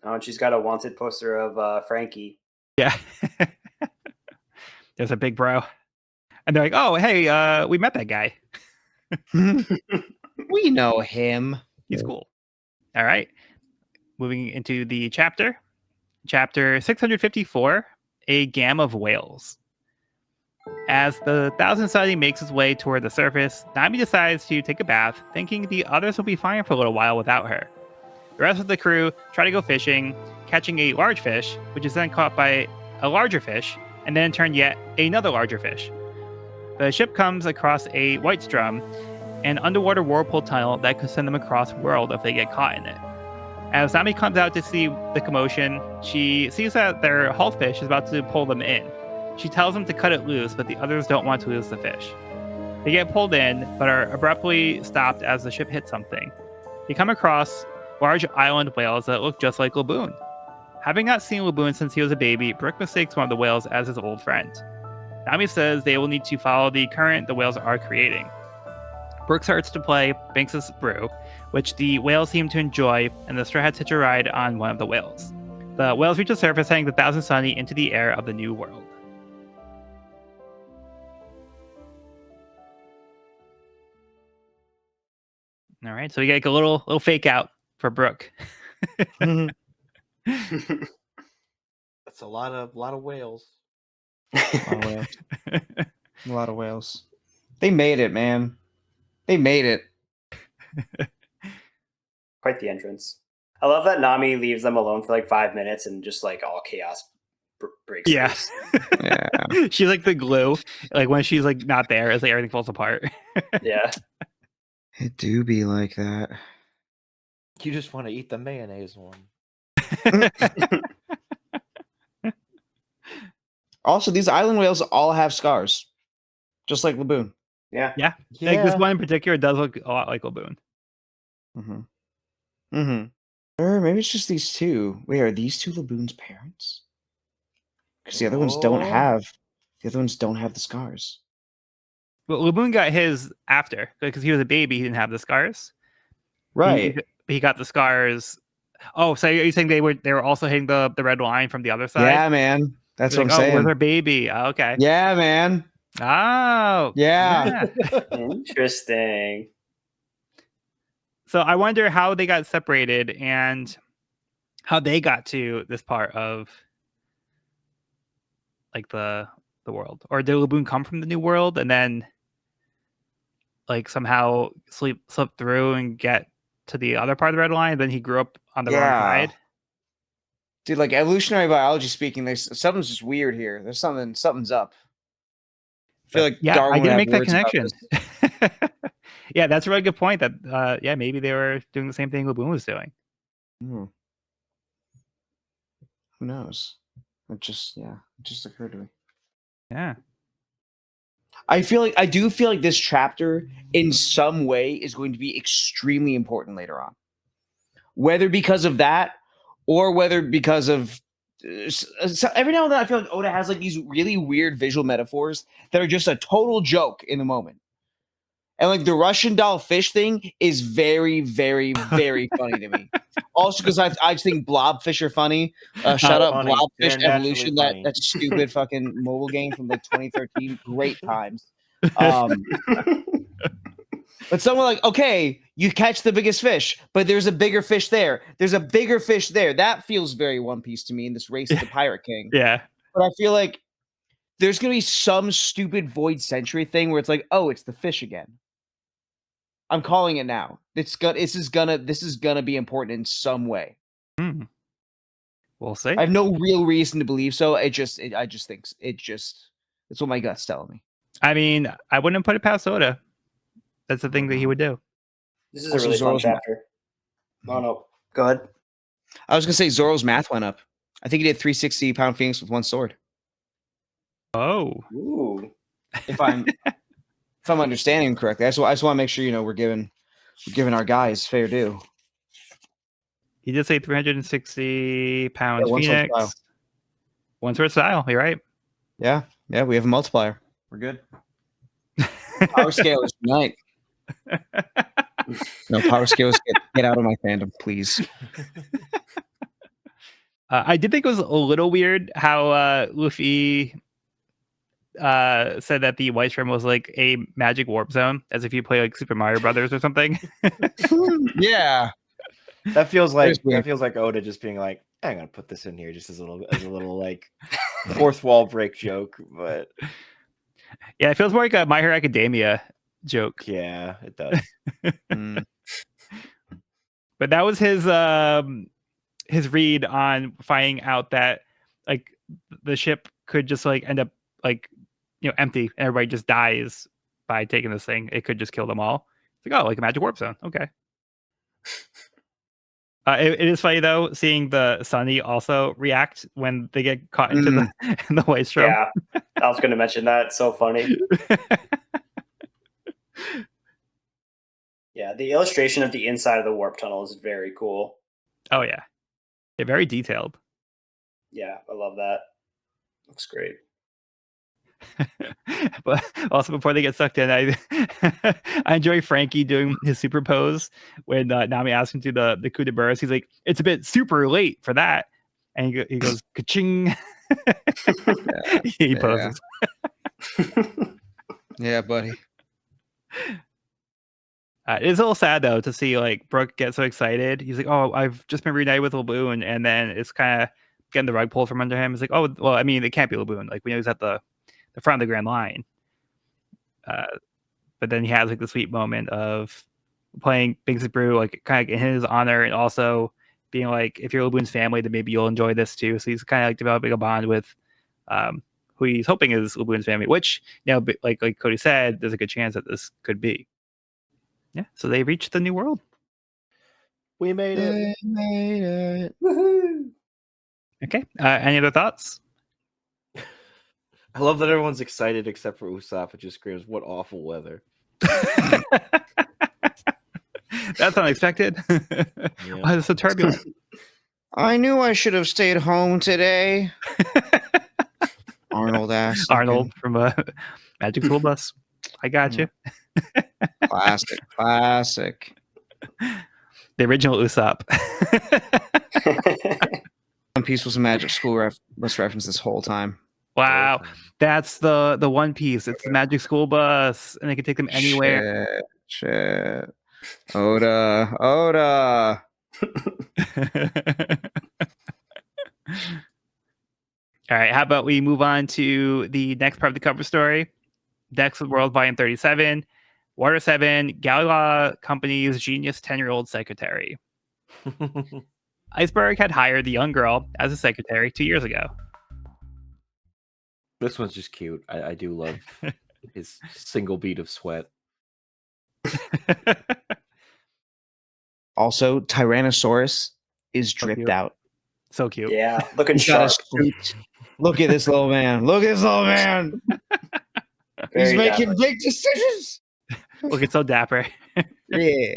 Oh, and she's got a wanted poster of Frankie. Yeah. There's a big bro. And they're like, "Oh, hey, we met that guy. We know him. He's cool." All right. Moving into the chapter 654, a Gam of Whales. As the Thousand Sunny makes its way toward the surface, Nami decides to take a bath, thinking the others will be fine for a little while without her. The rest of the crew try to go fishing, catching a large fish, which is then caught by a larger fish, and then in turn yet another larger fish. The ship comes across a white strum, an underwater whirlpool tunnel that could send them across the world if they get caught in it. As Nami comes out to see the commotion, she sees that their hulkfish is about to pull them in. She tells them to cut it loose, but the others don't want to lose the fish. They get pulled in, but are abruptly stopped as the ship hits something. They come across large island whales that look just like Laboon. Having not seen Laboon since he was a baby, Brook mistakes one of the whales as his old friend. Nami says they will need to follow the current the whales are creating. Brook starts to play Banks' Brew, which the whales seem to enjoy, and the Straw Hats hitch a ride on one of the whales. The whales reach the surface, sending the Thousand Sunny into the air of the new world. All right, so we get like a little fake out for Brook. That's a lot of whales. A lot of whales. They made it, man. They made it. Quite the entrance. I love that Nami leaves them alone for like 5 minutes and just like all chaos breaks Yeah. loose. Yeah. She's like the glue. Like when she's like not there, it's like everything falls apart. Yeah. It do be like that. You just want to eat the mayonnaise one. Also, these island whales all have scars, just like Laboon. Yeah. Yeah. Like this one in particular does look a lot like Laboon. Or maybe it's just these two. Wait, are these two Laboon's parents? Because the other ones don't Oh. have. The other ones don't have the scars. But Laboon got his after because he was a baby. He didn't have the scars. Right. He got the scars. Oh, so you're saying they were also hitting the red line from the other side? Yeah, man. That's what I'm Oh, saying. with her baby. Oh, okay. Yeah, man. Oh. Yeah. Interesting. So I wonder how they got separated and how they got to this part of like the world. Or did Laboon come from the new world and then like somehow slip through and get to the other part of the red line? And then he grew up on the wrong side. Dude, like evolutionary biology speaking, there's something's just weird here. There's something's up. I feel like Yeah, Darwin I didn't would make have that words about connection. this. Yeah, that's a really good point. That yeah, maybe they were doing the same thing Laboon was doing. Who knows? It just occurred to me. Yeah. I do feel like this chapter in some way is going to be extremely important later on. Whether because of that or whether because of so every now and then I feel like Oda has like these really weird visual metaphors that are just a total joke in the moment. And like the Russian doll fish thing is very, very, very funny to me. Also, because I just think blobfish are funny. Shut up, funny. Blobfish They're Evolution. naturally funny. That stupid fucking mobile game from like 2013. Great times. But someone like, okay, you catch the biggest fish, but there's a bigger fish there. There's a bigger fish there. That feels very One Piece to me in this race to the Pirate King. Yeah. But I feel like there's gonna be some stupid Void Century thing where it's like, oh, it's the fish again. I'm calling it now. This is gonna be important in some way. We'll see. I have no real reason to believe so. I just think it's what my gut's telling me. I mean, I wouldn't put it past Oda. That's the thing that he would do. This is Also, a really fun Zoro's chapter. Oh no. Go ahead. I was gonna say Zoro's math went up. I think he did 360 pound Phoenix with one sword. Oh. Ooh. If I'm understanding correctly. I just want to make sure we're giving our guys fair due. He did say 360 pounds one sword Phoenix. style. One sword style. You're right. Yeah, we have a multiplier. We're good. Power scalers tonight. No, power scalers, get out of my fandom, please. I did think it was a little weird how Luffy said that the White Shrimp was like a magic warp zone, as if you play like Super Mario Brothers or something. Yeah, That feels That is like weird. Oda just being like, I'm gonna put this in here just as a little like fourth wall break joke, but Yeah, it feels more like a My Hero Academia joke. yeah, it does. Mm. But that was his read on finding out that like the ship could just like end up like empty and everybody just dies by taking this thing. It could just kill them all. It's like, oh, like a magic warp zone. Okay. It is funny though seeing the Sunny also react when they get caught into the in the Waystrom. Yeah, I was going to mention that. It's so funny. Yeah, the illustration of the inside of the warp tunnel is very cool. Oh yeah, they're very detailed. Yeah, I love that. Looks great. But also before they get sucked in, I I enjoy Frankie doing his super pose when Nami asks him to the coup de burst. He's like, "It's a bit super late for that," and he goes, "Ka-ching!" He poses. Yeah, buddy. It is a little sad though to see like Brooke get so excited. He's like, "Oh, I've just been reunited with Laboon," and then it's kind of getting the rug pulled from under him. He's like, "Oh, well, I mean, it can't be Laboon. Like we know he's at the front of the Grand Line." But then he has like the sweet moment of playing Bigsy Brew, like kind of in his honor, and also being like, if you're Laboon's family, then maybe you'll enjoy this too. So he's kind of like developing a bond with who he's hoping is Laboon's family, which like Cody said, there's a good chance that this could be. Yeah. So they reached the new world. We made it. We made it. Woohoo! Okay. Any other thoughts? I love that everyone's excited except for Usopp. It just screams, "What awful weather!" That's unexpected. Why is it so turbulent? I knew I should have stayed home today. Arnold asked. Arnold from Magic School Bus. I got you. Classic. The original Usopp. One Piece was a Magic School Bus reference this whole time. Wow, that's the One Piece. It's the Magic School Bus, and they can take them anywhere. Shit. Oda. All right, how about we move on to the next part of the cover story? Dex of World Volume 37, Water 7, Galaga Company's genius 10-year-old secretary. Iceberg had hired the young girl as a secretary 2 years ago. This one's just cute. I do love his single bead of sweat. Also, Tyrannosaurus is dripped cute. out. So cute. Yeah, looking He's got a sharp. suit. Look at this little man. He's Very making dapper. big decisions. Looking so dapper. Yeah.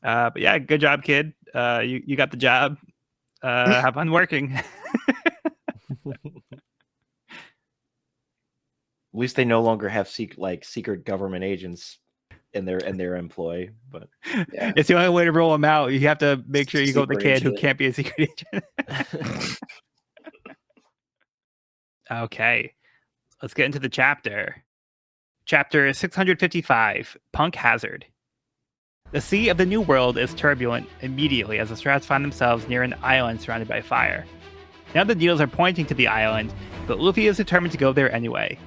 But yeah, good job, kid. You got the job. Have fun working. At least they no longer have secret government agents in their employ. But Yeah. It's the only way to roll them out. You have to make sure you go with the Super kid who agent. can't be a secret agent. Okay, let's get into the chapter. Chapter 655, Punk Hazard. The sea of the New World is turbulent immediately as the Strats find themselves near an island surrounded by fire. Now the needles are pointing to the island, but Luffy is determined to go there anyway.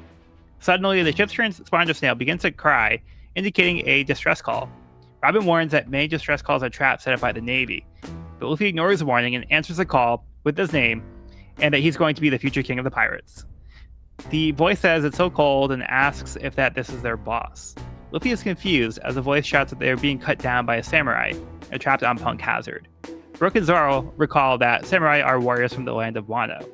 Suddenly, the ship's transponder snail begins to cry, indicating a distress call. Robin warns that many distress calls are traps set up by the Navy, but Luffy ignores the warning and answers the call with his name, and that he's going to be the future king of the pirates. The voice says it's so cold and asks if this is their boss. Luffy is confused as the voice shouts that they are being cut down by a samurai and trapped on Punk Hazard. Brook and Zoro recall that samurai are warriors from the land of Wano.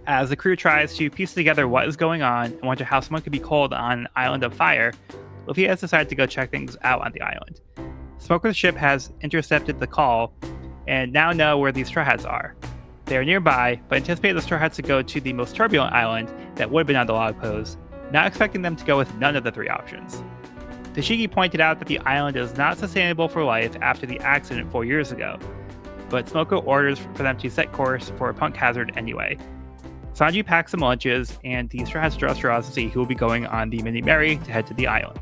As the crew tries to piece together what is going on and wonder how someone could be cold on an island of fire, Luffy has decided to go check things out on the island. Smoker's ship has intercepted the call and now know where the Straw Hats are. They are nearby, but anticipate the Straw Hats to go to the most turbulent island that would have been on the log pose, not expecting them to go with none of the three options. Tashigi pointed out that the island is not sustainable for life after the accident 4 years ago, but Smoker orders for them to set course for Punk Hazard anyway. Sanji packs some lunches, and the Straw Hats draw straws to see who will be going on the Mini Mary to head to the island.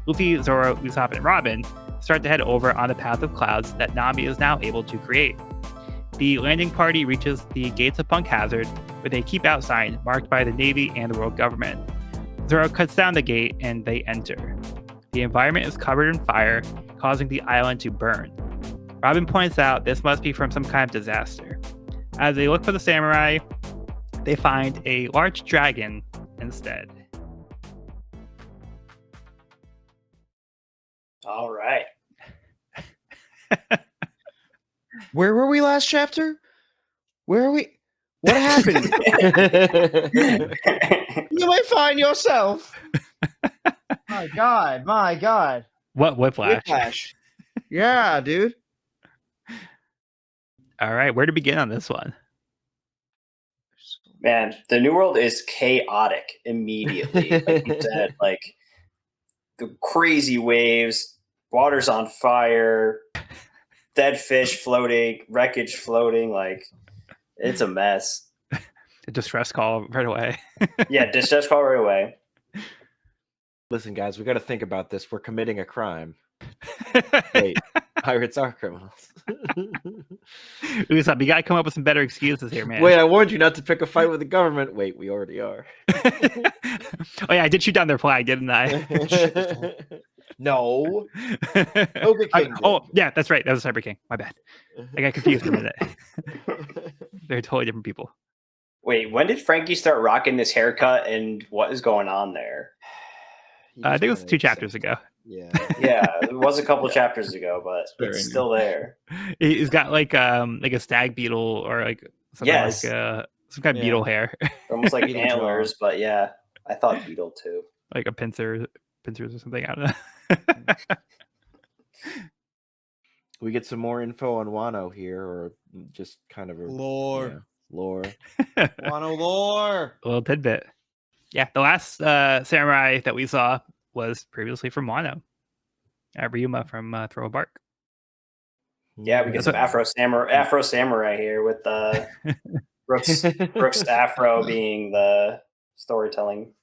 Luffy, Zoro, Usopp, and Robin start to head over on the path of clouds that Nami is now able to create. The landing party reaches the gates of Punk Hazard with a keep out sign marked by the Navy and the world government. Zoro cuts down the gate and they enter. The environment is covered in fire, causing the island to burn. Robin points out this must be from some kind of disaster. As they look for the samurai, they find a large dragon instead. All right. Where were we last chapter? Where are we? What happened? You might find yourself. My God. What whiplash? Whiplash. Yeah, dude. All right, where to begin on this one? Man, the New World is chaotic immediately. Like you said, like the crazy waves, water's on fire, dead fish floating, wreckage floating. Like it's a mess. A distress call right away. Yeah, distress call right away. Listen, guys, we got to think about this. We're committing a crime. Wait, pirates are criminals. Usopp, you gotta come up with some better excuses here, man. Wait, I warned you not to pick a fight with the government. Wait, we already are. Oh yeah, I did shoot down their flag, didn't I? No. Ogre King Oh did. yeah, that's right. That was Cyber King. My bad. I got confused for a minute. They're totally different people. Wait, when did Frankie start rocking this haircut and what is going on there? I think it was 2 chapters ago. Yeah. Yeah, it was a couple chapters ago, but it's still there. He's got like a stag beetle or like something Yes. like some kind of beetle hair, Almost like Beetle antlers, but yeah, I thought beetle too. like a pincers or something. I don't know. We get some more info on Wano here, or just kind of a Lore. lore. Wano lore. A little tidbit. Yeah, the last samurai that we saw was previously from Wano. Ryuma from Throw a Bark. Yeah, we get some Afro Samurai here with Brooks Afro being the storytelling.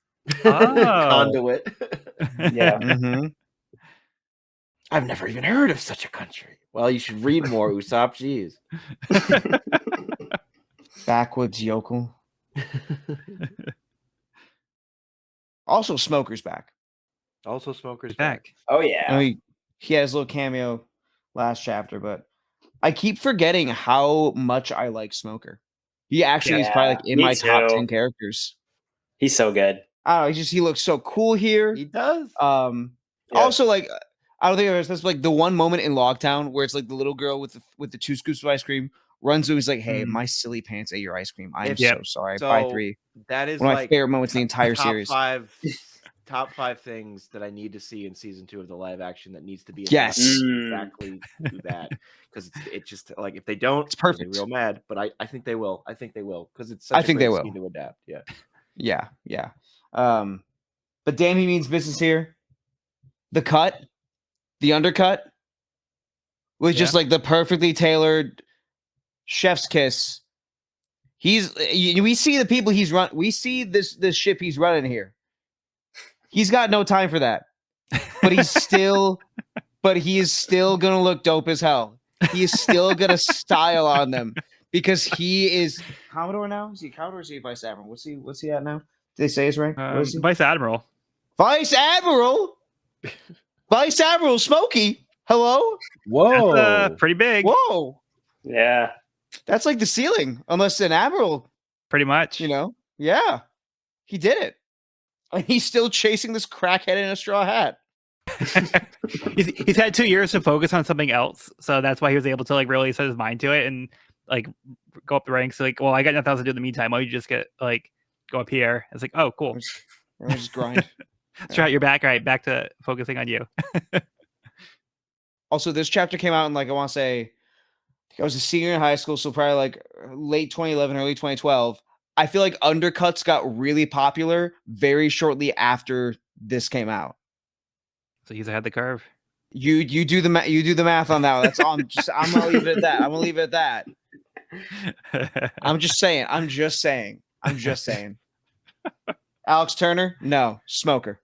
Conduit. Yeah. Mm-hmm. I've never even heard of such a country. Well, you should read more, Usopp. Jeez. Backwoods yokel. Also, Smoker's back. Also, Smoker's back. Oh yeah. I mean, he had his little cameo last chapter, but I keep forgetting how much I like Smoker. He actually is probably like in me my top too. 10 characters. He's so good. I don't know, he looks so cool here. He does. Yeah. Also, like, I don't think there's this like the one moment in Logtown where it's like the little girl with the 2 scoops of ice cream runs to. He's like, "Hey, my silly pants ate your ice cream. I am so sorry." So Buy 3. that is One of my like favorite moments in the entire top series. top 5 things that I need to see in season 2 of the live action that needs to be Yes. exactly do that, because it just like if they don't, It's perfect. I'll be real mad. But I think they will. I think they will, because it's such I think a great they will. scene to adapt. Yeah. Yeah. But damn, he means business here. The undercut was just like the perfectly tailored chef's kiss. We see the people he's run. We see this ship he's running here. He's got no time for that, but he is still gonna look dope as hell. He is still gonna style on them because he is Commodore now. Is he Commodore or is he Vice Admiral? What's he at now? Did they say his rank? What is he? Vice Admiral. Vice Admiral. Vice Admiral Smokey. Hello. Whoa. That's, pretty big. Whoa. Yeah. That's like the ceiling, unless an admiral. Pretty much. Yeah, he did it. And he's still chasing this crackhead in a straw hat. he's had 2 years to focus on something else, so that's why he was able to like really set his mind to it and like go up the ranks. Like, well, I got nothing else to do in the meantime. Why don't you just go up here? It's like, oh, cool. We'll just grind. Straight out your back. All right, back to focusing on you. Also, this chapter came out in like I want to say, I was a senior in high school, so probably like late 2011, early 2012. I feel like undercuts got really popular very shortly after this came out. So he's ahead of the curve. You do the math on that. That's all. I'm gonna leave it at that. I'm just saying. Alex Turner, no. Smoker.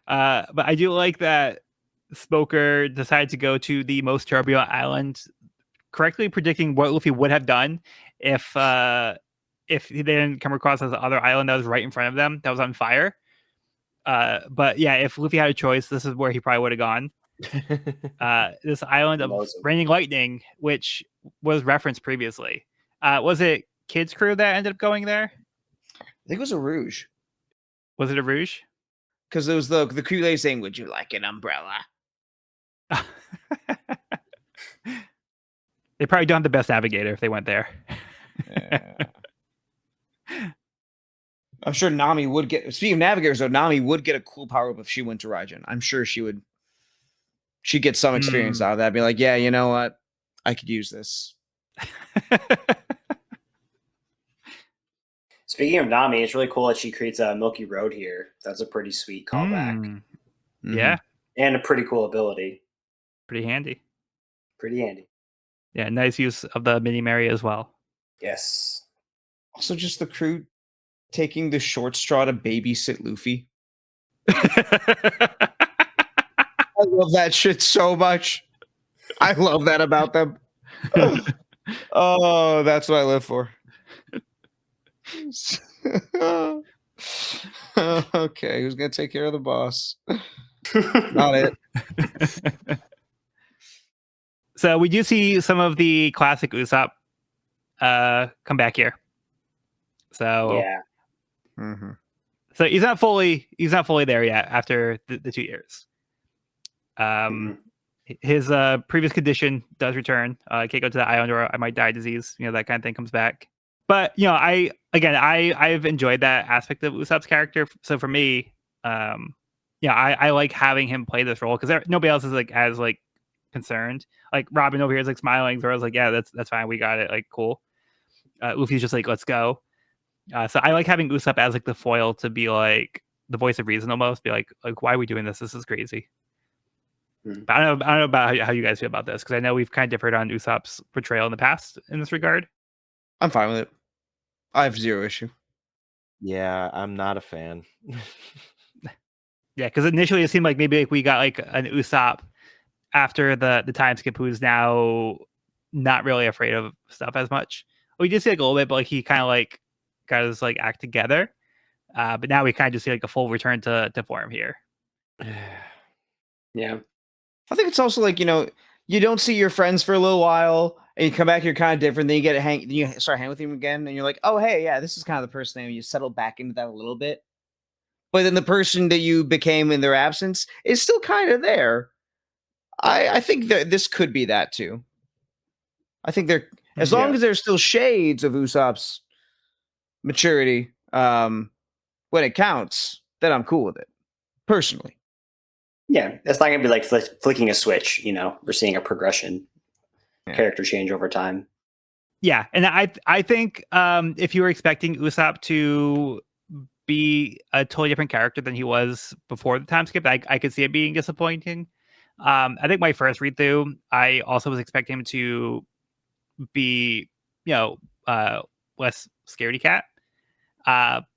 But I do like that Smoker decided to go to the most turbulent island correctly predicting what Luffy would have done if he didn't come across this other island that was right in front of them that was on fire. But yeah, if Luffy had a choice, this is where he probably would have gone. This island of Loads of- raining lightning, which was referenced previously. Was it Kid's crew that ended up going there? I think it was a Rouge. Was it a Rouge? Because it was the crew lady saying, "Would you like an umbrella?" They probably don't have the best navigator if they went there. Yeah. I'm sure Nami would get. Speaking of navigators, though, Nami would get a cool power up if she went to Raijin. I'm sure she would. She'd get some experience out of that. Be like, yeah, you know what? I could use this. Speaking of Nami, it's really cool that she creates a Milky Road here. That's a pretty sweet callback. Yeah, And a pretty cool ability. pretty handy. Pretty handy. Yeah, nice use of the mini Mary as well. Yes. Also, just the crew taking the short straw to babysit Luffy. I love that shit so much. I love that about them. Oh, that's what I live for. Okay, who's gonna take care of the boss? Not it. So we do see some of the classic Usopp come back here. So Yeah. Mhm. so he's not fully there yet after the 2 years. Mhm. His previous condition does return. I can't go to the island or I might die disease. That kind of thing comes back. But I've enjoyed that aspect of Usopp's character. So for me, I like having him play this role because nobody else is like as like concerned. Like Robin over here is like smiling. Zoro's like, yeah, that's fine. We got it. Like, cool. Luffy's just like, let's go. So I like having Usopp as like the foil to be like the voice of reason almost. Be like why are we doing this? This is crazy. Mhm. But I don't know about how you guys feel about this because I know we've kind of differed on Usopp's portrayal in the past in this regard. I'm fine with it. I have zero issue. Yeah, I'm not a fan. Yeah, because initially it seemed like maybe like we got like an Usopp after the time skip who's now not really afraid of stuff as much. We did see like a little bit, but like he kind of like got his like act together. But now we kind of just see like a full return to form here. Yeah. I think it's also like, you don't see your friends for a little while and you come back, you're kind of different. Then you start hanging with him again and you're like, oh, hey, yeah, this is kind of the person. And you settle back into that a little bit. But then the person that you became in their absence is still kind of there. I think that this could be that too. I think as long as there's still shades of Usopp's maturity, when it counts, then I'm cool with it. Personally. Yeah. It's not going to be like flicking a switch, We're seeing a progression, character change over time. Yeah. And I think if you were expecting Usopp to be a totally different character than he was before the time skip, I could see it being disappointing. I think my first read through, I also was expecting him to be, less scaredy cat.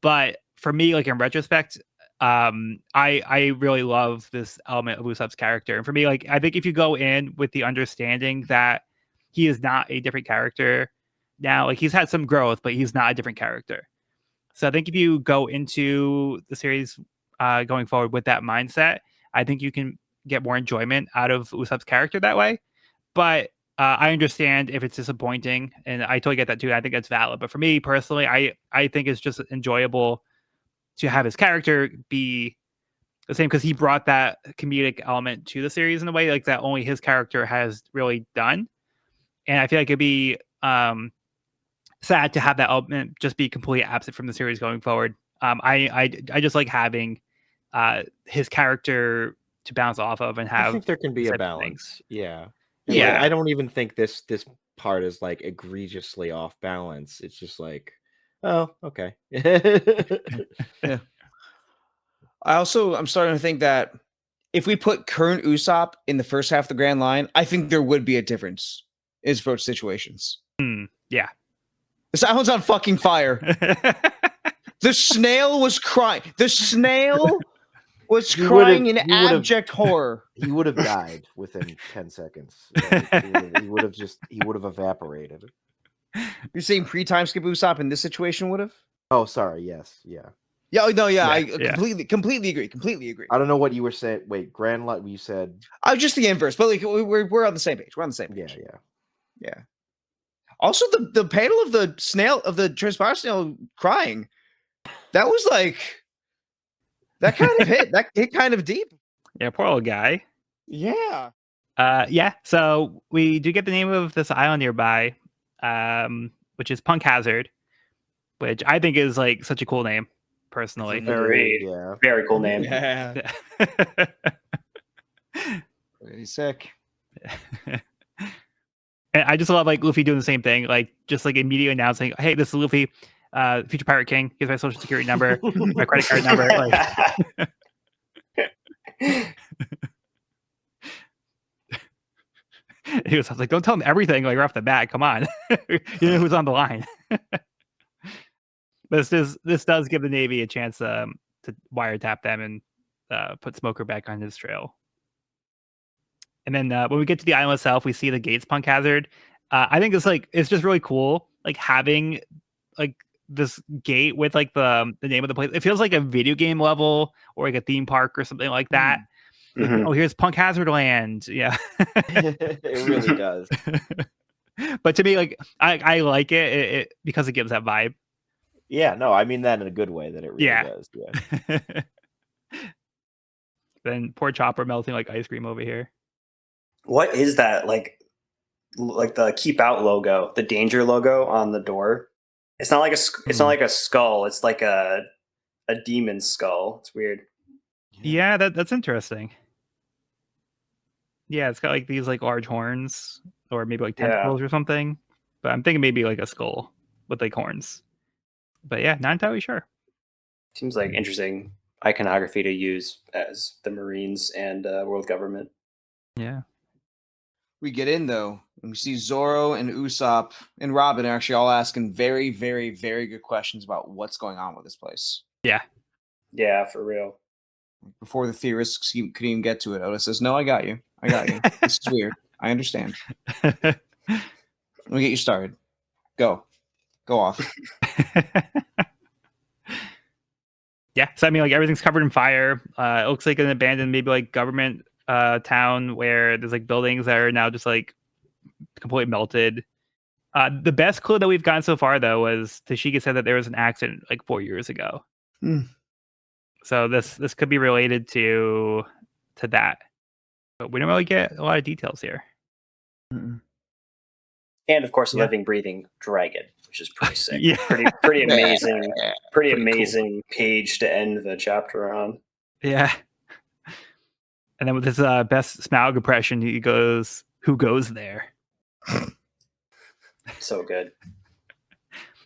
But for me, like in retrospect, I really love this element of Usopp's character. And for me, like I think if you go in with the understanding that he is not a different character now, like he's had some growth, but he's not a different character. So I think if you go into the series going forward with that mindset, I think you can get more enjoyment out of Usopp's character that way. But I understand if it's disappointing, and I totally get that too. I think that's valid. But for me personally, I think it's just enjoyable to have his character be the same because he brought that comedic element to the series in a way like that only his character has really done. And I feel like it'd be sad to have that element just be completely absent from the series going forward. I just like having his character to bounce off of and have. I think there can be a type of balance. things. Yeah. And Yeah. like, I don't even think this part is like egregiously off balance. It's just like, oh, okay. Yeah. I'm starting to think that if we put current Usopp in the first half of the Grand Line, I think there would be a difference in his approach situations. Yeah. This island's on fucking fire. The snail was crying. The snail was He crying would've- in he would've- abject horror. He would have died within 10 seconds. Like, he would have evaporated. You're saying pre-time skip Usopp in this situation would have? Oh, sorry. Yes. Yeah. Yeah, no, yeah, I Yeah. completely agree. I don't know what you were saying. Wait, Grand Lot, you said. Just the inverse, but like we're on the same page. We're on the same Yeah, page. yeah. Yeah. Also, the panel of the transpire snail crying, that was like that kind of hit. That hit kind of deep. Yeah, poor old guy. Yeah. Yeah. So we do get the name of this island nearby, which is Punk Hazard, which I think is like such a cool name, personally. Agreed. Yeah. Very cool name. Yeah. Pretty sick. And I just love like Luffy doing the same thing, like just like immediately announcing, "Hey, this is Luffy, future Pirate King. Here's my social security number, my credit card number." Like, he was like, "Don't tell him everything like right off the bat. Come on, you know who's on the line." But this does give the Navy a chance to wiretap them and put Smoker back on his trail. And then when we get to the island itself, we see the gates Punk Hazard. I think it's just really cool, like having like this gate with like the name of the place. It feels like a video game level or like a theme park or something like that. Like, Mhm. oh, here's Punk Hazard Land. Yeah. It really does. But to me, like I like it because it gives that vibe. Yeah, no, I mean that in a good way. That it really Yeah. does. Yeah. Then poor Chopper melting like ice cream over here. What is that? Like the keep out logo, the danger logo on the door. It's not like it's not like a skull. It's like a demon skull. It's weird. Yeah, that's interesting. Yeah, it's got like these like large horns or maybe like Yeah. tentacles or something. But I'm thinking maybe like a skull with like horns. But yeah, not entirely sure. Seems like interesting iconography to use as the Marines and world government. Yeah. We get in though, and we see Zoro and Usopp and Robin are actually all asking very, very, very good questions about what's going on with this place. Yeah, for real. Before the theorists could even get to it, Oda says, "No, I got you. This is weird. I understand. Let me get you started. Go off." Yeah, so I mean, like everything's covered in fire. It looks like an abandoned, maybe like government town where there's like buildings that are now just like completely melted. The best clue that we've gotten so far, though, was Tashigi said that there was an accident like 4 years ago. So this could be related to that, but we don't really get a lot of details here. And of course, a Yeah. living, breathing dragon, which is pretty sick. Yeah. Pretty amazing. Pretty Pretty cool. amazing page to end the chapter on. Yeah. And then with his best Smaug impression, he goes, "Who goes there?" So good.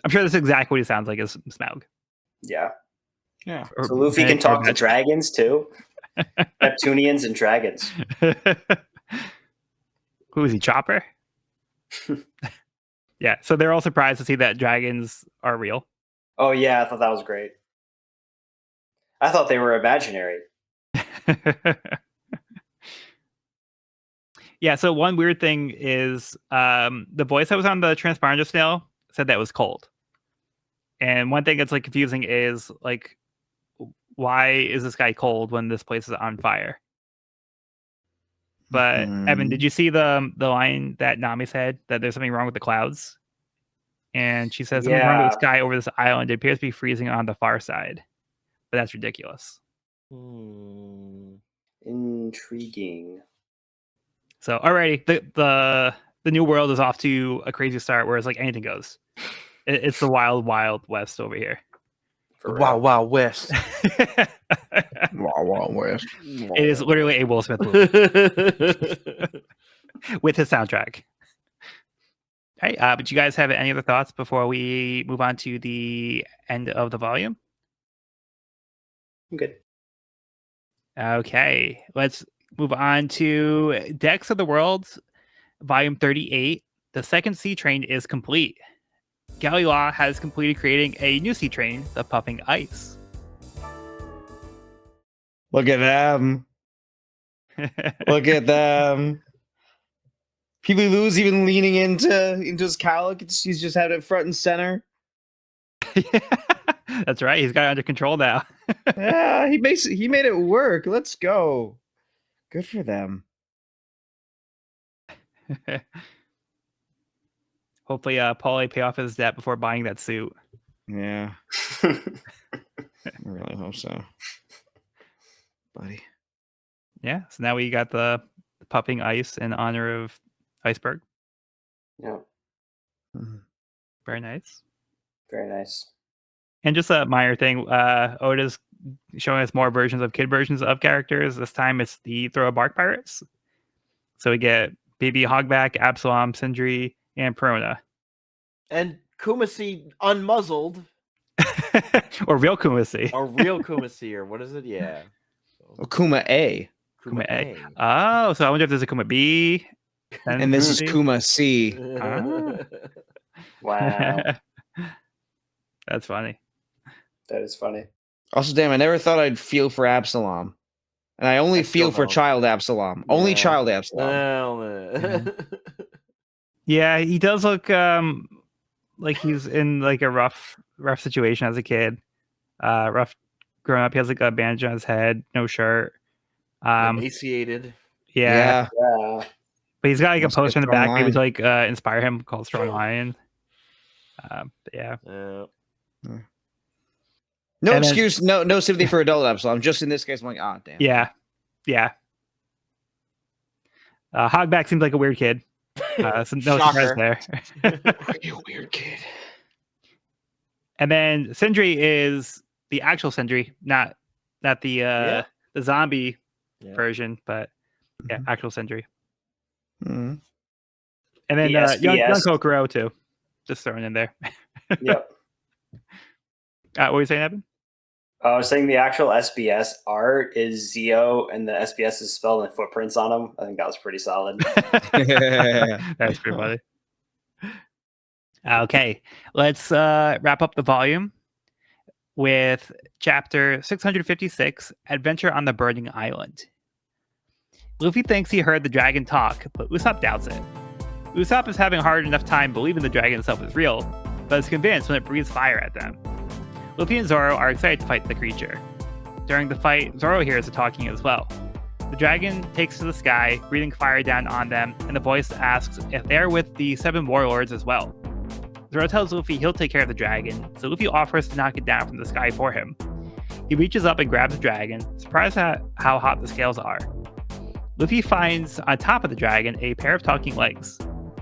I'm sure that's exactly what he sounds like as Smaug. Yeah. Yeah. So Luffy can talk to dragons too. Neptunians and dragons. Who is he, Chopper? Yeah, so they're all surprised to see that dragons are real. Oh yeah, I thought that was great. I thought they were imaginary. Yeah, so one weird thing is the voice that was on the transponder just now said that it was cold. And one thing that's like confusing is like, why is this guy cold when this place is on fire? But Evan, did you see the line that Nami said that there's something wrong with the clouds? And she says something wrong with the sky over this island. It appears to be freezing on the far side. But that's ridiculous. Intriguing. So alrighty, the new world is off to a crazy start where it's like anything goes. It's the wild, wild west over here. For real. Wow, wow, West. Wow, West. It is literally a Will Smith movie with his soundtrack. All right, but you guys have any other thoughts before we move on to the end of the volume? I'm good. Okay, let's move on to Decks of the World, Volume 38. The second sea train is complete. Galileo has completed creating a new sea train, the Puffing Ice. Look at them. Look at them. Peely Lou's even leaning into his cowlick. He's just had it front and center. That's right. He's got it under control now. Yeah, he made it work. Let's go. Good for them. Hopefully, Paulie pay off his debt before buying that suit. Yeah. I really hope so. Buddy. Yeah. So now we got the puffing ice in honor of Iceberg. Yeah, Very nice. very nice. And just a minor thing, Oda's showing us more versions of kid versions of characters. This time it's the Throw a Bark Pirates. So we get Baby Hogback, Absalom, Sindri, and Perona. And Kumasi unmuzzled. Or real Kumasi. Or real Kumasi, or what is it? Yeah. Kuma A. Kuma A. Oh, so I wonder if there's a Kuma B. And this is Kuma C. Ah. Wow, That's funny. that is funny. Also, damn, I never thought I'd feel for Absalom. And I only I still feel for don't. child Absalom. Only Yeah. child Absalom. Well, Yeah, he does look like he's in like a rough situation as a kid. Rough growing up. He has like a bandage on his head, no shirt. emaciated. Yeah. Yeah, But he's got like a Must be a poster in the strong back, maybe to lion. like inspire him, called Strong Lion. But yeah. No And then- excuse, no sympathy for adult Absalom. Just in this case, I'm like, ah, damn. Yeah. Hogback seems like a weird kid. So no surprise Shocker. there. You weird kid. And then Sindri is the actual Sindri, not the the zombie Yeah. version, but yeah, actual Sindri. Mhm. And then The young SBS. Kokoro too. Just throwing in there. yep. What were you saying, Evan? I was saying the actual SBS art is Zio, and the SBS is spelled in footprints on them. I think that was pretty solid. That's pretty funny. Okay, let's wrap up the volume with chapter 656, Adventure on the Burning Island. Luffy thinks he heard the dragon talk, but Usopp doubts it. Usopp is having a hard enough time believing the dragon itself is real, but is convinced when it breathes fire at them. Luffy and Zoro are excited to fight the creature. During the fight, Zoro hears the talking as well. The dragon takes to the sky, breathing fire down on them, and the voice asks if they're with the 7 warlords as well. Zoro tells Luffy he'll take care of the dragon, so Luffy offers to knock it down from the sky for him. He reaches up and grabs the dragon, surprised at how hot the scales are. Luffy finds on top of the dragon a pair of talking legs.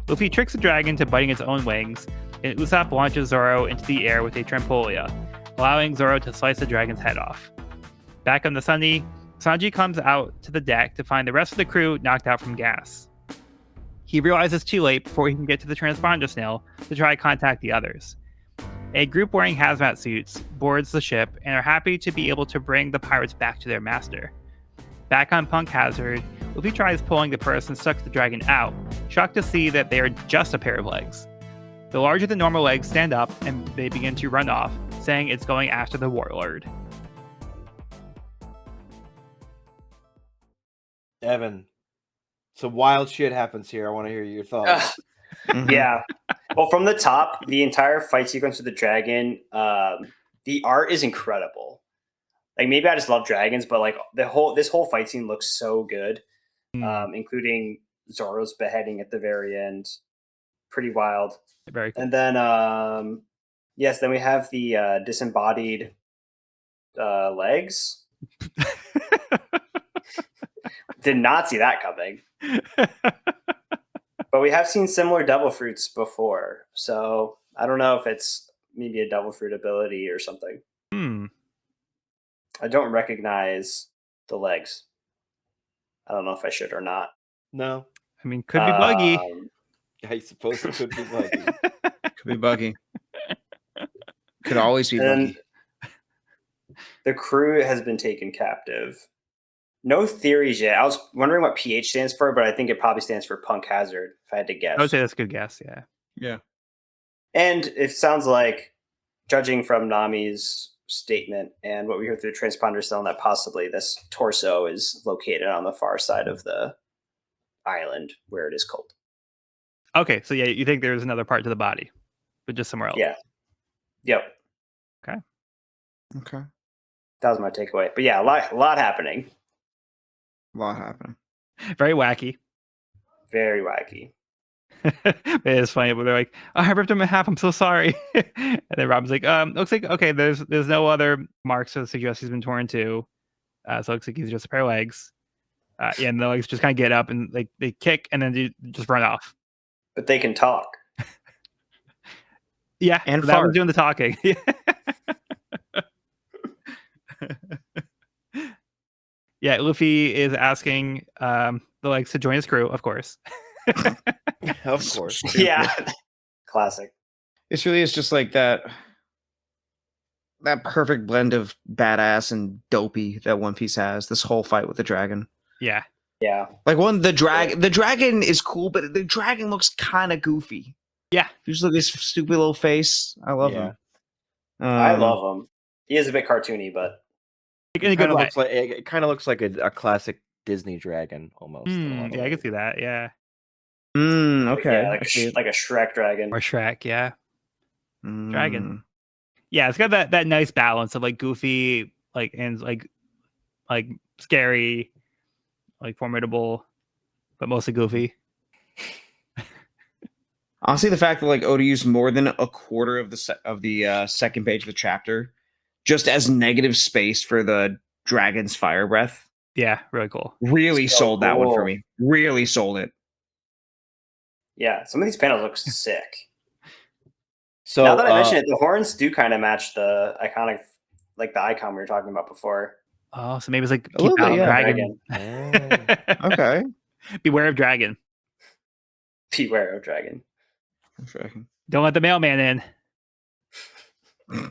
Luffy tricks the dragon into biting its own wings, and Usopp launches Zoro into the air with a trampolia, allowing Zoro to slice the dragon's head off. Back on the Sunny, Sanji comes out to the deck to find the rest of the crew knocked out from gas. He realizes it's too late before he can get to the transponder snail to try to contact the others. A group wearing hazmat suits boards the ship and are happy to be able to bring the pirates back to their master. Back on Punk Hazard, Luffy tries pulling the person stuck to the dragon out, shocked to see that they are just a pair of legs. The larger than normal legs stand up and they begin to run off, saying it's going after the warlord. Evan, some wild shit happens here. I want to hear your thoughts. Yeah. Well, from the top, the entire fight sequence with the dragon, the art is incredible. Like, maybe I just love dragons, but like this whole fight scene looks so good, including Zoro's beheading at the very end. Pretty wild. Very cool. And then, yes, then we have the disembodied legs. Did not see that coming. But we have seen similar devil fruits before, so I don't know if it's maybe a devil fruit ability or something. I don't recognize the legs. I don't know if I should or not. No. I mean, could be buggy. I suppose it could be buggy. Could be buggy. Could always be buggy. The crew has been taken captive. No theories yet. I was wondering what PH stands for, but I think it probably stands for Punk Hazard, if I had to guess. I would say that's a good guess, yeah. Yeah. And it sounds like, judging from Nami's statement, and what we heard through the transponder is that possibly this torso is located on the far side of the island where it is cold. Okay, so yeah, you think there's another part to the body, but just somewhere else. Yeah. Yep. Okay. That was my takeaway. But yeah, a lot happening. A lot happening. Very wacky. Very wacky. It's funny, but they're like, oh, I ripped him in half. I'm so sorry. And then Robin's like, looks like okay. There's no other marks to suggest he's been torn too. So it looks like he's just a pair of legs. Yeah, and the legs just kind of get up and like they kick and then they just run off. But they can talk. Yeah, And so that was fart. doing the talking. Yeah, Luffy is asking the legs to join his crew, of course. Of course. Yeah. Classic. This really is just like that perfect blend of badass and dopey that One Piece has. This whole fight with the dragon. Yeah. Yeah. Like the dragon is cool, but the dragon looks kind of goofy. Yeah. Just look at his stupid little face. I love him. I love him. He is a bit cartoony, but In a good way. It kind of looks like a classic Disney dragon almost. in a lot of Yeah, I can ways. see that. Yeah. Okay. yeah, I see it. like a Shrek dragon. Or Shrek. Yeah. Dragon. Mm. Yeah, it's got that nice balance of like goofy, like and like scary, like formidable, but mostly goofy. Honestly, the fact that like Oda used more than a quarter of the second page of the chapter just as negative space for the dragon's fire breath Yeah, really cool. really So sold that one for cool. me. Really sold it. Yeah, some of these panels look sick. So Now that I mention it, the horns do kind of match the iconic, like the icon we were talking about before. Oh, so maybe it's like A keep little bit, out yeah. dragon. Okay. Beware of dragon. Beware of dragon. Don't let the mailman in.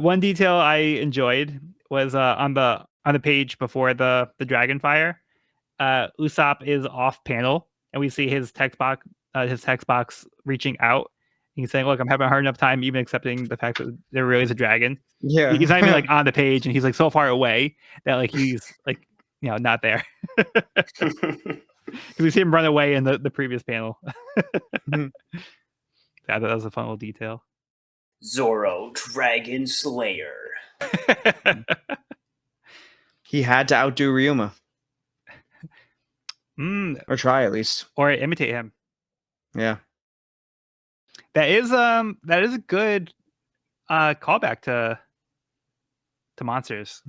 One detail I enjoyed was on the page before the dragon fire. Usopp is off panel, and we see his text box reaching out. He's saying, "Look, I'm having a hard enough time even accepting the fact that there really is a dragon." Yeah. He's not even like on the page, and he's like so far away that like he's like not there. Because we see him run away in the previous panel. Mhm. Yeah, that was a fun little detail. Zoro, Dragon Slayer. He had to outdo Ryuma. Mm, Or try at least. or imitate him. Yeah. That is a good callback to monsters.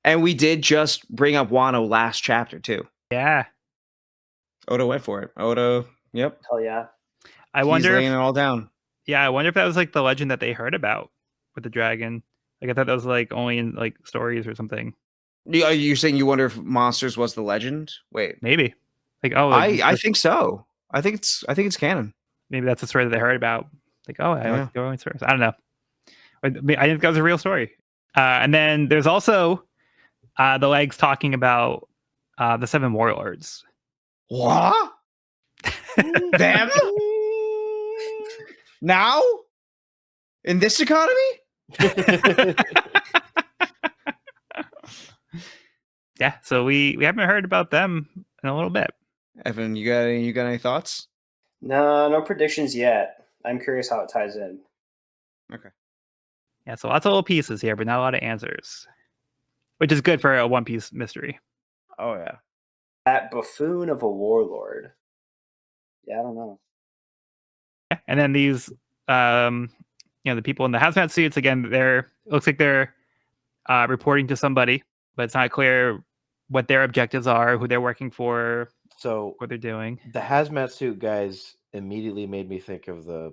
And we did just bring up Wano last chapter too. Yeah, Oda went for it. Oda, yep. Hell yeah. I He's wonder laying if it all down. I wonder if that was like the legend that they heard about with the dragon. Like I thought that was like only in like stories or something. You're saying you wonder if Monsters was the legend? Wait. Maybe like like, I think so. I think it's canon. maybe that's the story that they heard about. Like I Yeah. like going source. I don't know. I think that was a real story. And then there's also the legs talking about the 7 warlords. What? Them? Now? In this economy? Yeah, so we haven't heard about them in a little bit. Evan, you got any thoughts? No predictions yet. I'm curious how it ties in. Yeah, so lots of little pieces here, but not a lot of answers, which is good for a One Piece mystery. Oh yeah. That buffoon of a warlord. Yeah, I don't know. And then these, the people in the hazmat suits again. It looks like they're reporting to somebody, but it's not clear what their objectives are, who they're working for, So what they're doing. the hazmat suit guys immediately made me think of the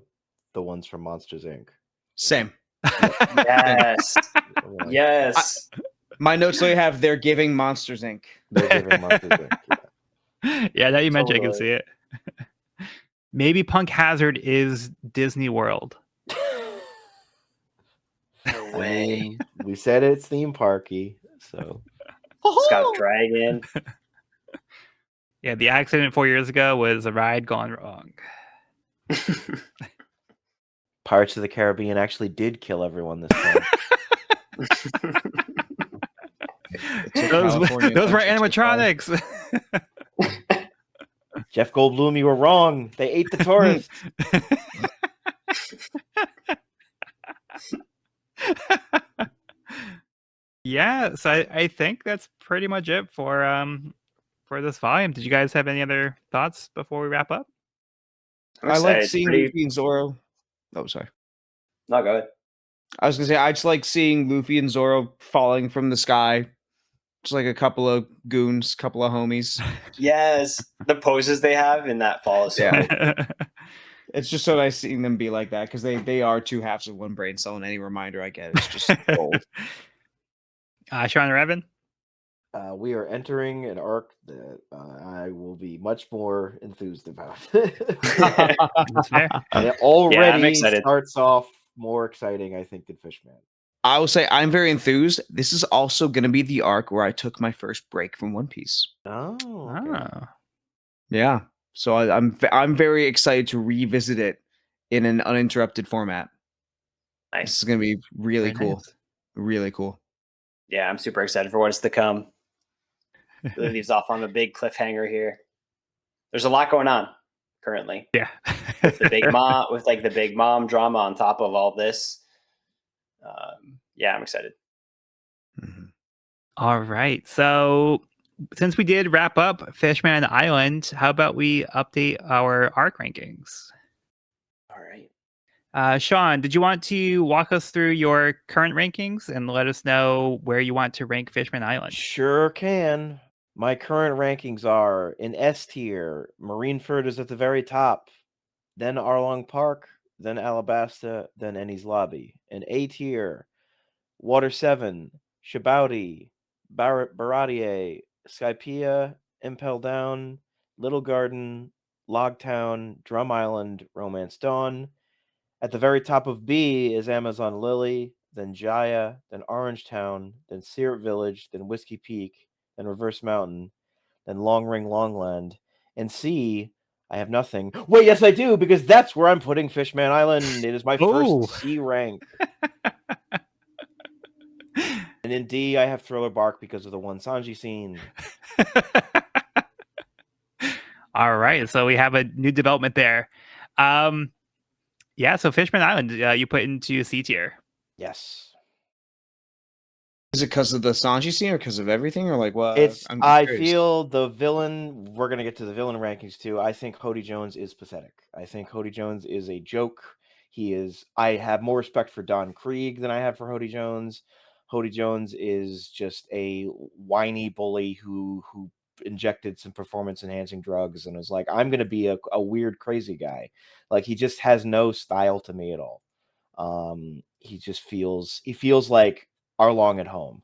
ones from Monsters Inc. Same. Yes. Like, Yes. My notes literally have they're giving Monsters Inc. they're giving Monsters Inc. Yeah. Yeah, now you mentioned, I can Totally. see it. Maybe Punk Hazard is Disney World. No I way. mean, we said it's theme parky, so It's got a dragon. Yeah, the accident 4 years ago was a ride gone wrong. Pirates of the Caribbean actually did kill everyone this time. took those California those were Adventure too far. animatronics. Jeff Goldblum, you were wrong. They ate the tourists. Yeah, so I think that's pretty much it for this volume. Did you guys have any other thoughts before we wrap up? I'm I like excited. seeing Luffy and Zoro. Oh, sorry. No, go ahead. I was gonna say I just like seeing Luffy and Zoro falling from the sky. Just like a couple of goons, couple of homies. Yes, the poses they have in that fall is so Yeah. good. It's just so nice seeing them be like that because they are two halves of one brain cell, and any reminder I get is just gold. Sean or Evan? We are entering an arc that I will be much more enthused about. That's fair. And it already excited. starts off more exciting, I think, than Fishman. I will say I'm very enthused. This is also going to be the arc where I took my first break from One Piece. Oh, okay. Yeah, so I'm very excited to revisit it in an uninterrupted format. This Nice. is going to be really Very cool. nice. Really cool. Yeah, I'm super excited for what's to come. Really leaves off on a big cliffhanger here. There's a lot going on currently. Yeah. With the big mom, with like the big mom drama on top of all this. Yeah, I'm excited. Mhm. All right. So since we did wrap up Fishman Island, how about we update our arc rankings? All right. Sean, did you want to walk us through your current rankings and let us know where you want to rank Fishman Island? Sure can. My current rankings are in S tier, Marineford is at the very top, then Arlong Park, then Alabasta, then Ennie's Lobby. In A tier, Water 7, Shabouti, Baratier, Skypea, Impel Down, Little Garden, Logtown, Drum Island, Romance Dawn. At the very top of B is Amazon Lily, then Jaya, then Orangetown, then Syrup Village, then Whiskey Peak, then Reverse Mountain, then Long Ring Longland. And C, I have nothing. Wait, yes, I do, because that's where I'm putting Fishman Island. It is my Ooh. first C rank. And in D, I have Thriller Bark because of the one Sanji scene. All right. So we have a new development there. Yeah, so Fishman Island, you put into C tier. Yes. Is it because of the Sanji scene or because of everything or like what? It's I'm I curious. feel the villain, we're gonna get to the villain rankings too. I think Hody Jones is pathetic. I think Hody Jones is a joke. I have more respect for Don Krieg than I have for Hody Jones. Hody Jones is just a whiny bully who injected some performance enhancing drugs and was like, I'm gonna be a weird crazy guy. Like he just has no style to me at all. He feels like Arlong at home.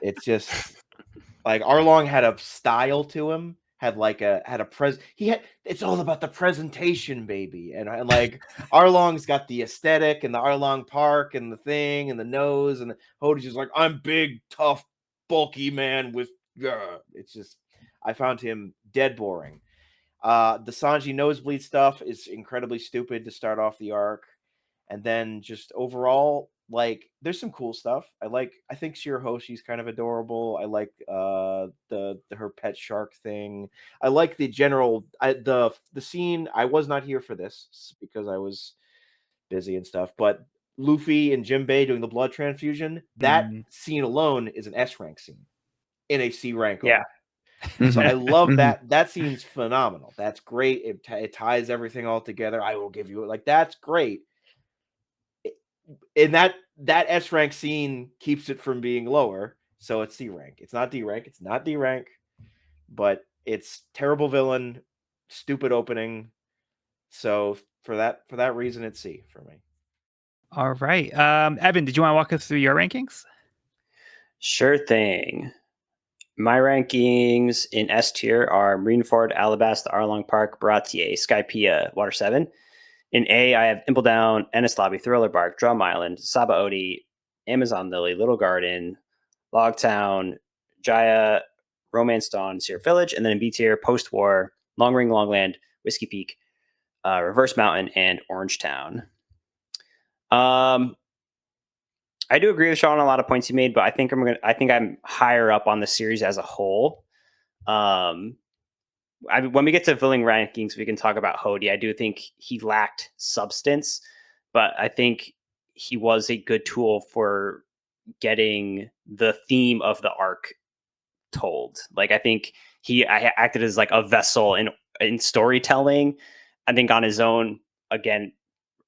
It's just like Arlong had a style to him, it's all about the presentation, baby. And like Arlong's got the aesthetic and the Arlong Park and the thing and the nose, and Hody's just like, I'm big, tough, bulky man with it's just, I found him dead boring. The Sanji nosebleed stuff is incredibly stupid to start off the arc. And then just overall, like, there's some cool stuff. I think Shirahoshi's kind of adorable. I like her pet shark thing. I like the general the scene. I was not here for this because I was busy and stuff, but Luffy and Jinbei doing the blood transfusion, that scene alone is an S rank scene in a C rank. Yeah. So I love Mhm. that. That scene's phenomenal. That's great. It ties everything all together. I will give you like, that's great. And that S rank scene keeps it from being lower, so it's C rank. It's not D rank. It's not D rank, but it's terrible villain, stupid opening. So for that reason, it's C for me. All right. Evan, did you want to walk us through your rankings? Sure thing. My rankings in S tier are Marineford, Alabasta, Arlong Park, Baratier, Skypea, Water 7. In A, I have Impel Down, Ennis Lobby, Thriller Bark, Drum Island, Saba Odi, Amazon Lily, Little Garden, Logtown, Jaya, Romance Dawn, Syrup Village. And then in B tier, Post War, Long Ring Longland, Whiskey Peak. Reverse Mountain, and Orangetown. I do agree with Sean on a lot of points he made, but I think I'm higher up on the series as a whole. When we get to villain rankings, we can talk about Hody. I do think he lacked substance, but I think he was a good tool for getting the theme of the arc told. Like, I think I acted as like a vessel in storytelling. I think on his own, again,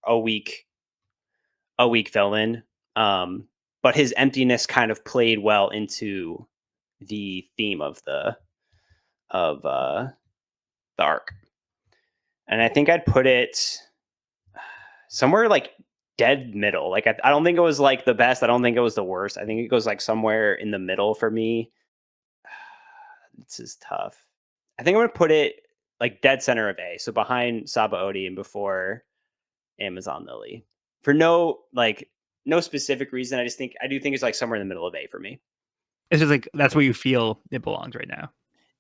a weak villain. But his emptiness kind of played well into the theme of the arc. And I think I'd put it somewhere like dead middle. Like, I don't think it was like the best. I don't think it was the worst. I think it goes like somewhere in the middle for me. This is tough. I think I'm going to put it like dead center of A. So behind Saba Odi and before Amazon Lily. For no specific reason. I do think it's like somewhere in the middle of A for me. It's just like that's where you feel it belongs right now.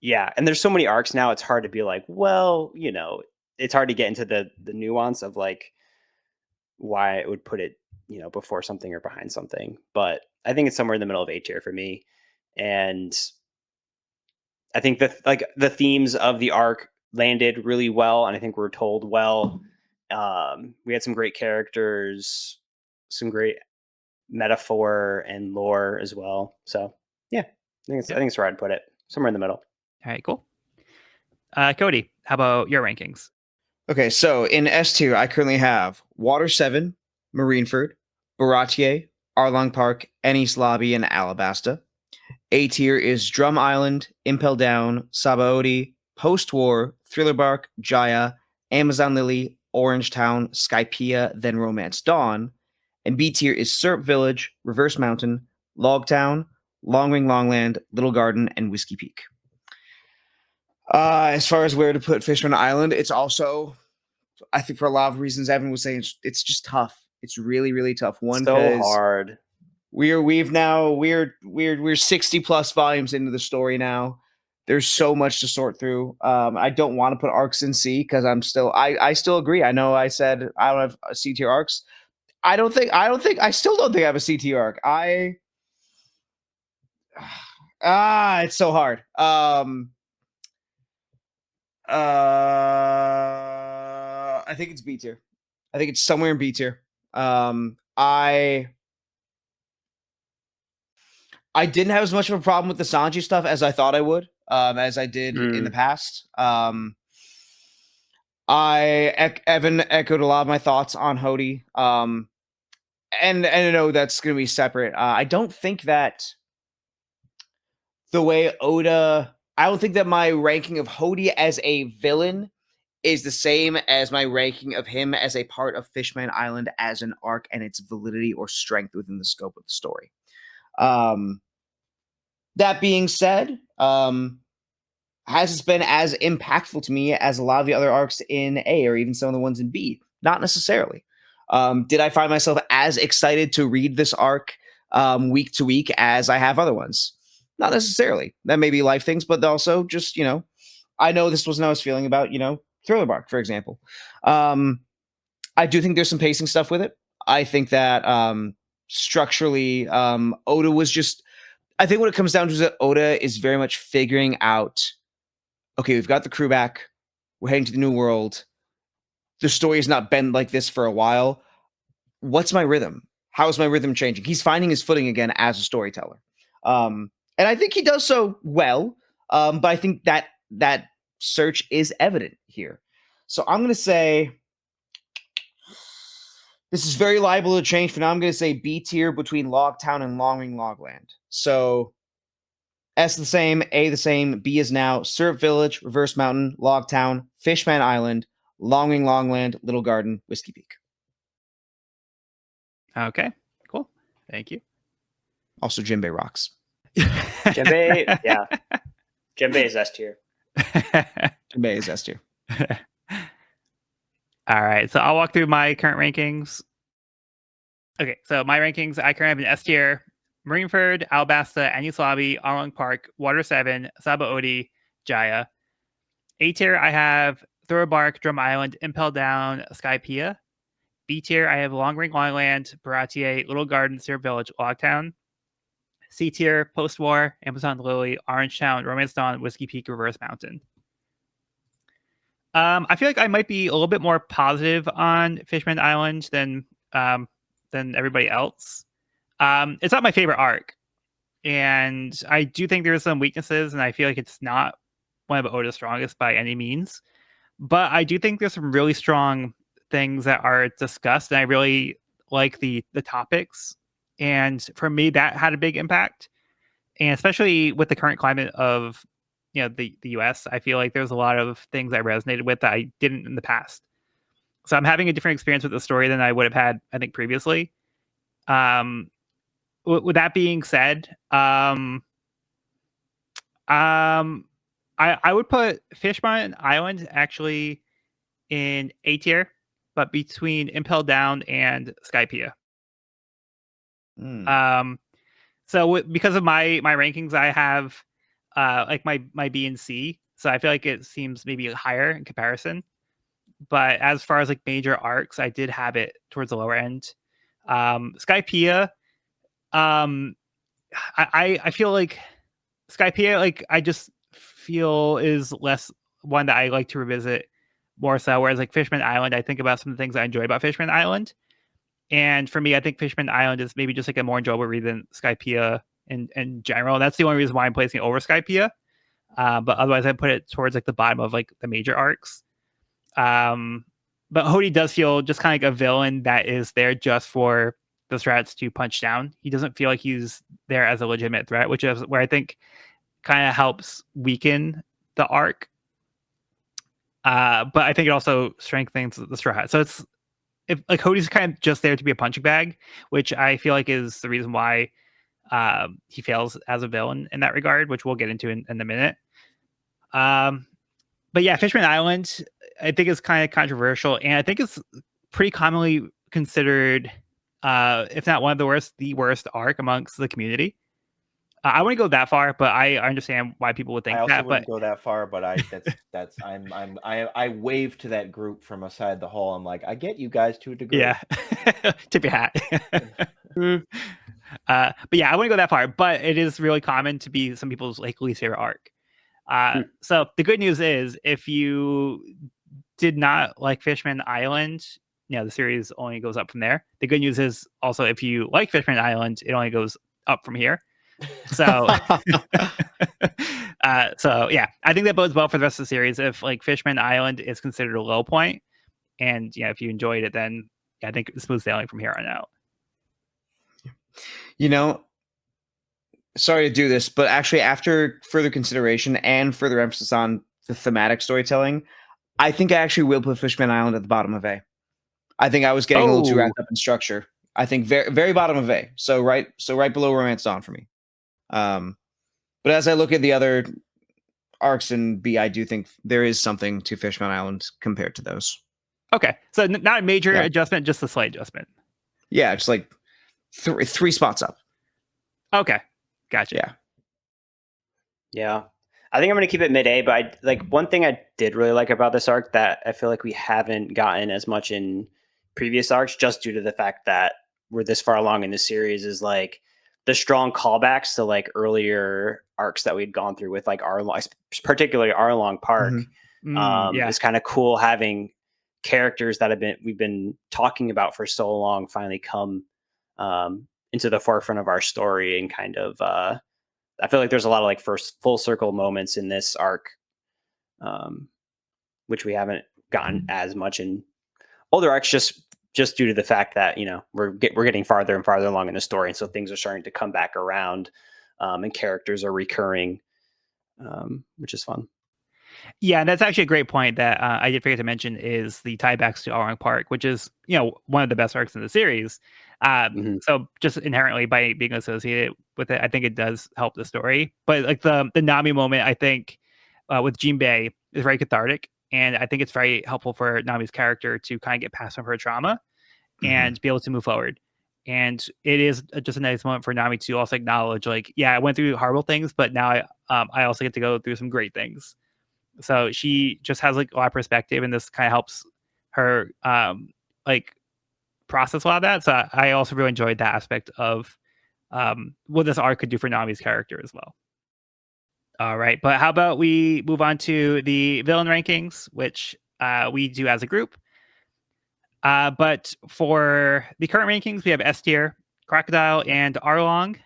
Yeah, and there's so many arcs now. It's hard to be like, well, it's hard to get into the nuance of like why I would put it, before something or behind something. But I think it's somewhere in the middle of A tier for me, and I think the themes of the arc landed really well, and I think we're told well. We had some great characters, some great metaphor and lore as well. So yeah, I think it's where I'd put it, somewhere in the middle. All right, cool. Cody, how about your rankings? Okay, so in S tier, I currently have Water 7, Marineford, Baratier, Arlong Park, Ennis Lobby, and Alabasta. A tier is Drum Island, Impel Down, Sabaody, Post-War, Thriller Bark, Jaya, Amazon Lily, Orangetown, Skypiea, then Romance Dawn. And B tier is Syrup Village, Reverse Mountain, Logtown, Long Ring Longland, Little Garden, and Whiskey Peak. As far as where to put Fishman Island, it's also, I think for a lot of reasons Evan was saying, it's just tough. It's really, really tough. One, so hard. We're 60 plus volumes into the story now. There's so much to sort through. I don't want to put arcs in C because I still agree. I know I said I don't have C tier arcs. I still don't think I have a C tier arc. It's so hard. I think it's B tier. I think it's somewhere in B tier. I didn't have as much of a problem with the Sanji stuff as I thought I would, as I did in the past. Evan echoed a lot of my thoughts on Hody. And I know that's going to be separate. I don't think that the way Oda, I don't think that my ranking of Hody as a villain is the same as my ranking of him as a part of Fishman Island as an arc and its validity or strength within the scope of the story. That being said, has it been as impactful to me as a lot of the other arcs in A or even some of the ones in B? Not necessarily. Did I find myself as excited to read this arc week to week as I have other ones? Not necessarily. That may be life things, but also just, I know this wasn't how I was feeling about, Thriller Bark, for example. I do think there's some pacing stuff with it. I think that structurally, Oda was just, I think what it comes down to is that Oda is very much figuring out, okay, we've got the crew back. We're heading to the new world. The story has not been like this for a while. What's my rhythm? How is my rhythm changing? He's finding his footing again as a storyteller. And I think he does so well. But I think that search is evident here. So I'm going to say, this is very liable to change, but now I'm going to say B tier between Logtown and Long Ring Logland. So S the same, A the same, B is now Syrup Village, Reverse Mountain, Logtown, Fishman Island, Long Ring Longland, Little Garden, Whiskey Peak. Okay, cool. Thank you. Also, Jinbei rocks. Jinbei, yeah. Jinbei is S tier. Jinbei is S tier. All right, so I'll walk through my current rankings. Okay, so my rankings, I currently have an S tier: Marineford, Alabasta, Ennis Lobby, Arlong Park, Water 7, Sabaody, Jaya. A tier, I have Thoroughbark, Drum Island, Impel Down, Skypiea. B tier, I have Long Ring Longland, Baratier, Little Garden, Syrup Village, Logtown. C tier, Post War, Amazon Lily, Orange Town, Romance Dawn, Whiskey Peak, Reverse Mountain. I feel like I might be a little bit more positive on Fishman Island than everybody else. It's not my favorite arc, and I do think there's some weaknesses, and I feel like it's not one of Oda's strongest by any means. But I do think there's some really strong things that are discussed, and I really like the topics. And for me, that had a big impact, and especially with the current climate of the US, I feel like there's a lot of things I resonated with that I didn't in the past. So I'm having a different experience with the story than I would have had, I think, previously. With that being said, I would put Fishman Island actually in A tier, but between Impel Down and Skypiea. So because of my rankings, I have like my B and C. So I feel like it seems maybe higher in comparison. But as far as like major arcs, I did have it towards the lower end. Skypiea, I feel like Skypiea, like I just feel is less one that I like to revisit more so. Whereas like Fishman Island, I think about some of the things I enjoy about Fishman Island. And for me, I think Fishman Island is maybe just like a more enjoyable read than Skypiea in general. That's the only reason why I'm placing it over Skypiea. But otherwise, I put it towards like the bottom of like the major arcs. But Hody does feel just kind of like a villain that is there just for the strats to punch down. He doesn't feel like he's there as a legitimate threat, which is where I think kind of helps weaken the arc. But I think it also strengthens the Straw Hat. So it's like Hody's kind of just there to be a punching bag, which I feel like is the reason why he fails as a villain in that regard, which we'll get into in a minute. But yeah, Fishman Island, I think is kind of controversial, and I think it's pretty commonly considered, if not one of the worst arc amongst the community. I wouldn't go that far, but I understand why people would think I also that. wouldn't But go that far, but I wave to that group from aside the hall. I'm like, I get you guys to a degree. yeah, tip your hat. But yeah, I wouldn't go that far. But it is really common to be some people's like least favorite arc. So the good news is, if you did not like Fishman Island, the series only goes up from there. The good news is also, if you like Fishman Island, it only goes up from here. So, so yeah, I think that bodes well for the rest of the series. If like Fishman Island is considered a low point, and if you enjoyed it, then I think it's smooth sailing from here on out. Sorry to do this, but actually, after further consideration and further emphasis on the thematic storytelling, I think I actually will put Fishman Island at the bottom of A. I think I was getting a little too wrapped up in structure. I think very, very bottom of A. So right below Romance Dawn for me. But as I look at the other arcs in B, I do think there is something to Fishman Island compared to those. Okay, so not a major adjustment, just a slight adjustment. Yeah, just like three spots up. Okay, gotcha. Yeah. I think I'm going to keep it mid A, but one thing I did really like about this arc that I feel like we haven't gotten as much in previous arcs, just due to the fact that we're this far along in the series, is like the strong callbacks to like earlier arcs that we'd gone through with like particularly Arlong Park. It's kind of cool having characters that we've been talking about for so long finally come into the forefront of our story, and kind of I feel like there's a lot of like first full circle moments in this arc, which we haven't gotten as much in older arcs, just due to the fact that we're getting farther and farther along in the story, and so things are starting to come back around, and characters are recurring, which is fun. Yeah, and that's actually a great point that I did forget to mention, is the tiebacks to Arlong Park, which is one of the best arcs in the series. So just inherently by being associated with it, I think it does help the story. But like the Nami moment, I think with Jinbei is very cathartic, and I think it's very helpful for Nami's character to kind of get past some of her trauma and be able to move forward. And it is just a nice moment for Nami to also acknowledge, like, yeah, I went through horrible things, but now I also get to go through some great things. So she just has like a lot of perspective, and this kind of helps her like process a lot of that. So I also really enjoyed that aspect of what this arc could do for Nami's character as well. All right, but how about we move on to the villain rankings, which we do as a group. But for the current rankings, we have S tier, Crocodile, and Arlong.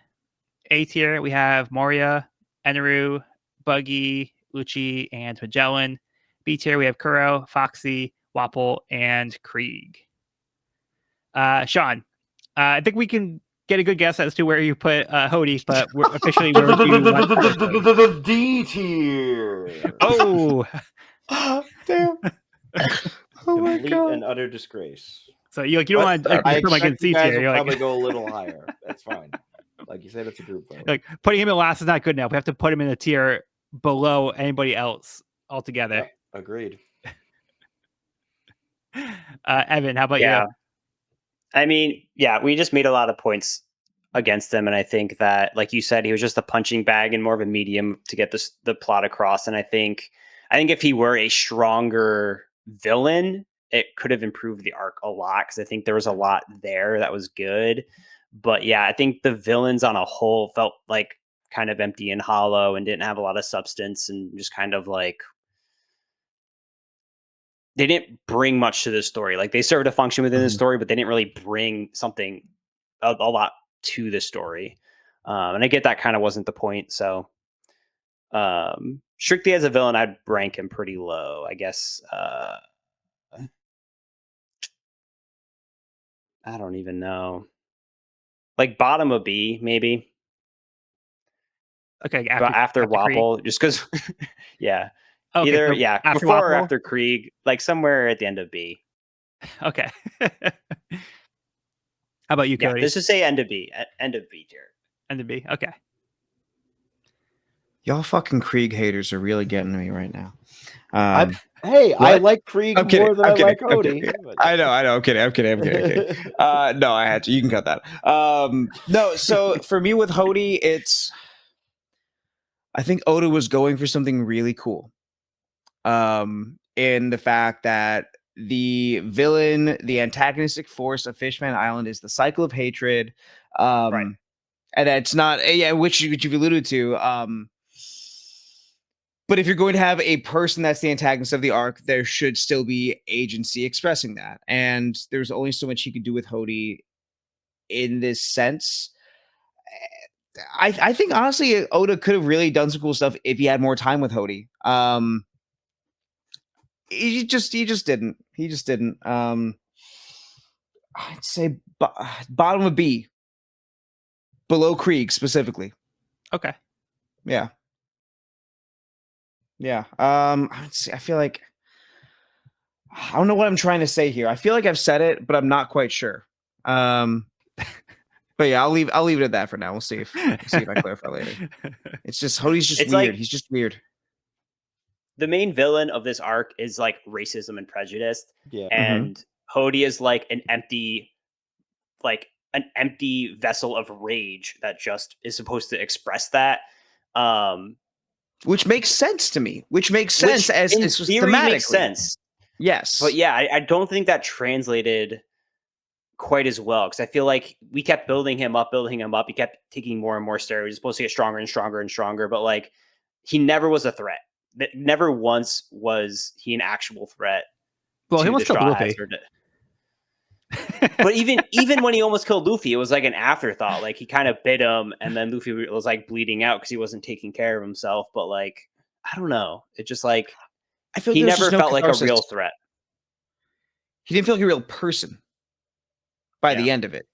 A tier, we have Moria, Eneru, Buggy, Lucci, and Magellan. B tier, we have Kuro, Foxy, Wapple, and Krieg. Sean, I think we can get a good guess as to where you put Hody, but we're officially where do you want The D tier. Oh, Damn. Oh my Complete god. and utter disgrace. so you don't want to I put him like in expect you C guys tier. will You're probably like, go a little higher. That's fine. Like you said, it's a group vote. like putting him in last is not good enough. We have to put him in a tier below anybody else altogether. Yep, agreed. Evan, how about Yeah. you? I mean, yeah, we just made a lot of points against him, and I think that, like you said, he was just a punching bag and more of a medium to get the plot across. And I think if he were a stronger villain, it could have improved the arc a lot, because I think there was a lot there that was good. But yeah, I think the villains on a whole felt like kind of empty and hollow and didn't have a lot of substance, and just kind of like they didn't bring much to the story. Like, they served a function within the story, but they didn't really bring something a lot to the story. And I get that kind of wasn't the point. So strictly as a villain, I'd rank him pretty low, I guess. I don't even know. Like bottom of B, maybe. Okay, After Krieg? Wapple, just because, yeah. Okay, Either, so yeah, after before or Wapple? after Krieg, like somewhere at the end of B. Okay. How about you, Yeah, Cody? let's just say end of B tier. End of B. Okay. Y'all fucking Krieg haters are really getting to me right now. Hey, I What? like Krieg I'm kidding. more than I'm I kidding. like I'm kidding. Hody. I know. I'm kidding. No, I had to. You can cut that. No, so for me with Hody, I think Oda was going for something really cool. In the fact that the villain, the antagonistic force of Fishman Island is the cycle of hatred. Right. And it's not, which you've alluded to. But if you're going to have a person that's the antagonist of the arc, there should still be agency expressing that. And there's only so much he could do with Hody in this sense. I think honestly, Oda could have really done some cool stuff if he had more time with Hody. He just didn't. I'd say bottom of B, below Krieg specifically. Okay. Yeah. I feel like I don't know what I'm trying to say here. I feel like I've said it, but I'm not quite sure. But yeah, I'll leave it at that for now. We'll see if I clarify later. It's just Hody's just It's weird. like- He's just weird. The main villain of this arc is like racism and prejudice, Yeah. and Hody is like an empty vessel of rage that just is supposed to express that. Which makes sense to me. Which makes sense Which as in it's theory thematically. makes sense. Yes. But yeah, I don't think that translated quite as well, because I feel like we kept building him up. He kept taking more and more steroids. He's supposed to get stronger and stronger and stronger, but like he never was a threat. Never once was he an actual threat. Well, he to almost the killed Straw Luffy. Hats but even when he almost killed Luffy, it was like an afterthought. Like he kind of bit him, and then Luffy was like bleeding out because he wasn't taking care of himself. But like, I don't know. It just like I feel he there's never just no felt like a catharsis. real threat. He didn't feel like a real person by the end of it.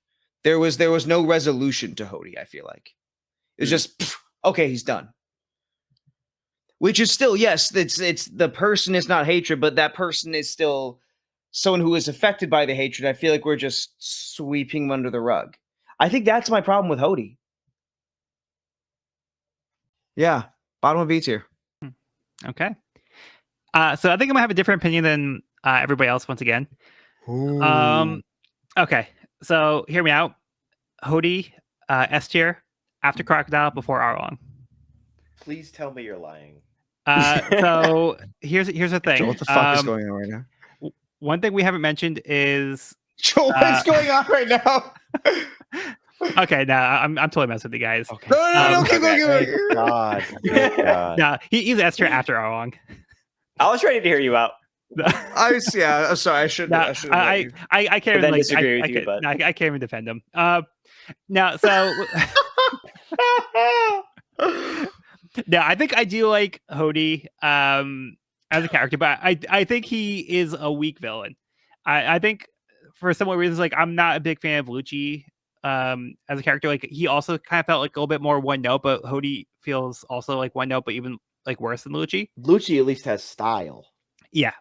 There was no resolution to Hody, I feel like. It was just okay, he's done. Which is still, yes, it's the person is not hatred, but that person is still someone who is affected by the hatred. I feel like we're just sweeping him under the rug. I think that's my problem with Hody. Yeah, bottom of B tier. Okay. So I think I'm gonna have a different opinion than everybody else once again. Okay. So hear me out. Hody, S tier, after Crocodile, before Arlong. Please tell me you're lying. So here's the thing. Joel, what the fuck is going on right now? One thing we haven't mentioned is Joel, what's going on right now? okay. No, I'm totally messing with you guys. Okay. No, keep okay. going. Thank God. Thank God. No, he's Esther after all along. I was ready to hear you out. I'm sorry. I should. No, I should. Have let you. I can't But even then like disagree I with you, can't, but- no, I can't even defend him. Now so no, I think I do like Hody as a character, but I think he is a weak villain. I think for similar reasons, like I'm not a big fan of Lucci as a character. Like he also kind of felt like a little bit more one note, but Hody feels also like one note, but even like worse than Lucci. Lucci at least has style. Yeah.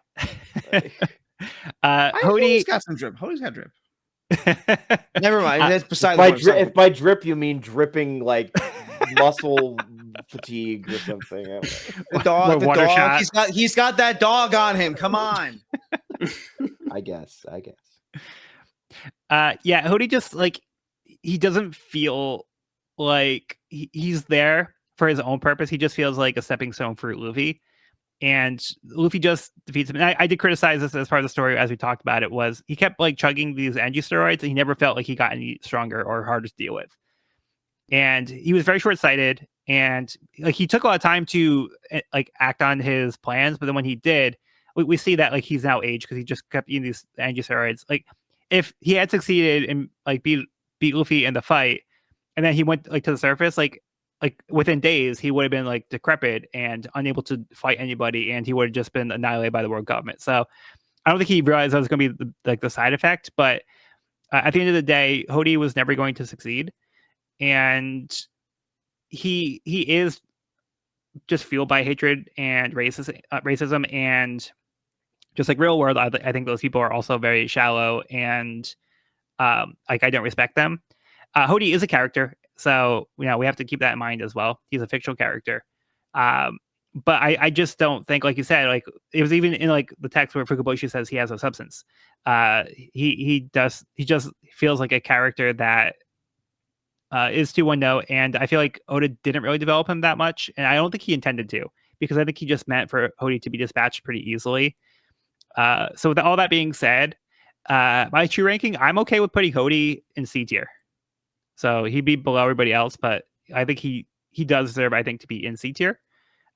Like, Hody got some drip. Hody's got drip. Never mind. That's beside by the point. if by drip you mean dripping like muscle fatigue or something. The dog. The water dog. shot. He's got that dog on him. Come on. I guess. Yeah, Hody just like he doesn't feel like he's there for his own purpose. He just feels like a stepping stone for Luffy. And Luffy just defeats him. And I did criticize this as part of the story as we talked about it, was he kept like chugging these energy steroids and he never felt like he got any stronger or harder to deal with. And he was very short-sighted, and like he took a lot of time to like act on his plans, but then when he did, we see that like he's now aged because he just kept eating these energy steroids. Like if he had succeeded and like beat Luffy in the fight, and then he went like to the surface, like within days he would have been like decrepit and unable to fight anybody, and he would have just been annihilated by the world government. So I don't think he realized that was going to be the side effect, but at the end of the day, Hody was never going to succeed, and he is just fueled by hatred and racism, and just like real world. I think those people are also very shallow, and like I don't respect them. Hody is a character, so we have to keep that in mind as well. He's a fictional character, but I just don't think, like you said, like it was even in like the text where Fukaboshi says he has no substance. He just feels like a character that is too one note, and I feel like Oda didn't really develop him that much, and I don't think he intended to, because I think he just meant for Hody to be dispatched pretty easily. So with all that being said, my true ranking, I'm okay with putting Hody in C tier. So he'd be below everybody else, but I think he does deserve, I think, to be in C tier.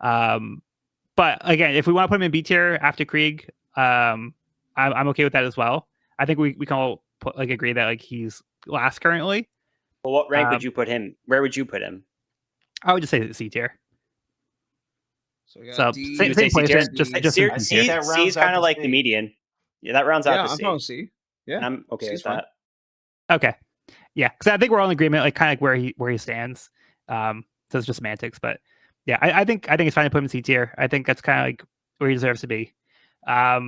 But again, if we want to put him in B tier after Krieg, I'm okay with that as well. I think we can all agree that like he's last currently. Well, what rank would you put him? Where would you put him? I would just say C tier. So, we got So D, same say C tier? place, just C, in C, tier. C is kind of like the median. Yeah, that rounds out Yeah, the I'm C. going C. Yeah, And I'm okay C's with that. Okay, yeah, because I think we're all in agreement, like kind of like where he stands. So it's just semantics, but yeah, I think it's fine to put him in C tier. I think that's kind of like where he deserves to be. Yeah,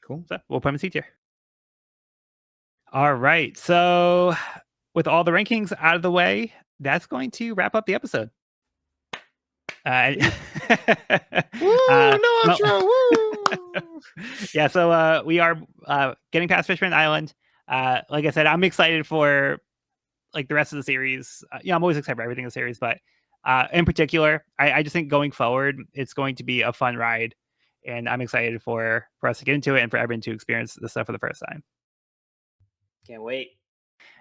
cool. So we'll put him in C tier. All right, so with all the rankings out of the way, that's going to wrap up the episode. Woo, no outro. Woo. Yeah, so we are getting past Fishman Island. Like I said, I'm excited for like the rest of the series. I'm always excited for everything in the series, but in particular, I just think going forward, it's going to be a fun ride, and I'm excited for us to get into it and for everyone to experience this stuff for the first time. Can't wait.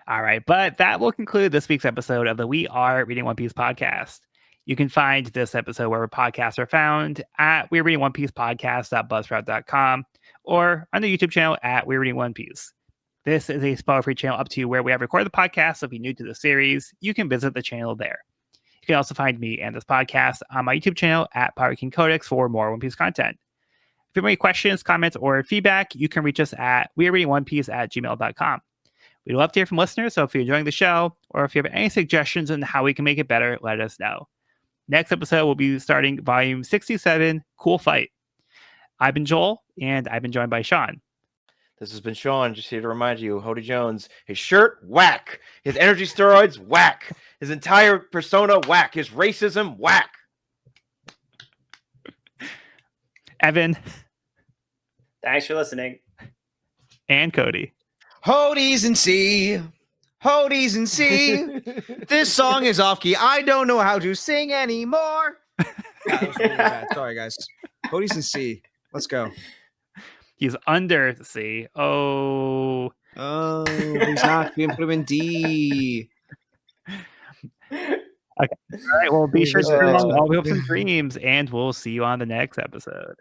All right, but that will conclude this week's episode of the We Are Reading One Piece podcast. You can find this episode wherever podcasts are found at We're Reading One Piece podcast.buzzsprout.com or on the YouTube channel at We're Reading One Piece. This is a spoiler-free channel up to where we have recorded the podcast, so if you're new to the series, you can visit the channel there. You can also find me and this podcast on my YouTube channel at Pirate King Codex for more One Piece content. If you have any questions, comments, or feedback, you can reach us at wearereadingonepece@gmail.com. We'd love to hear from listeners, so if you're enjoying the show, or if you have any suggestions on how we can make it better, let us know. Next episode, we'll be starting volume 67, Cool Fight. I've been Joel, and I've been joined by Sean. This has been Sean, just here to remind you, Hody Jones, his shirt, whack. His energy steroids, whack. His entire persona, whack. His racism, whack. Evan. Thanks for listening. And Cody. Hody's in C. Hodies and C. This song is off key. I don't know how to sing anymore. That was really bad. Sorry, guys. Hodies and C. Let's go. He's under the sea. Oh. Oh, he's not. We can put him in D. All right. Well, be sure to turn on Oh. all the hopes and dreams, and we'll see you on the next episode.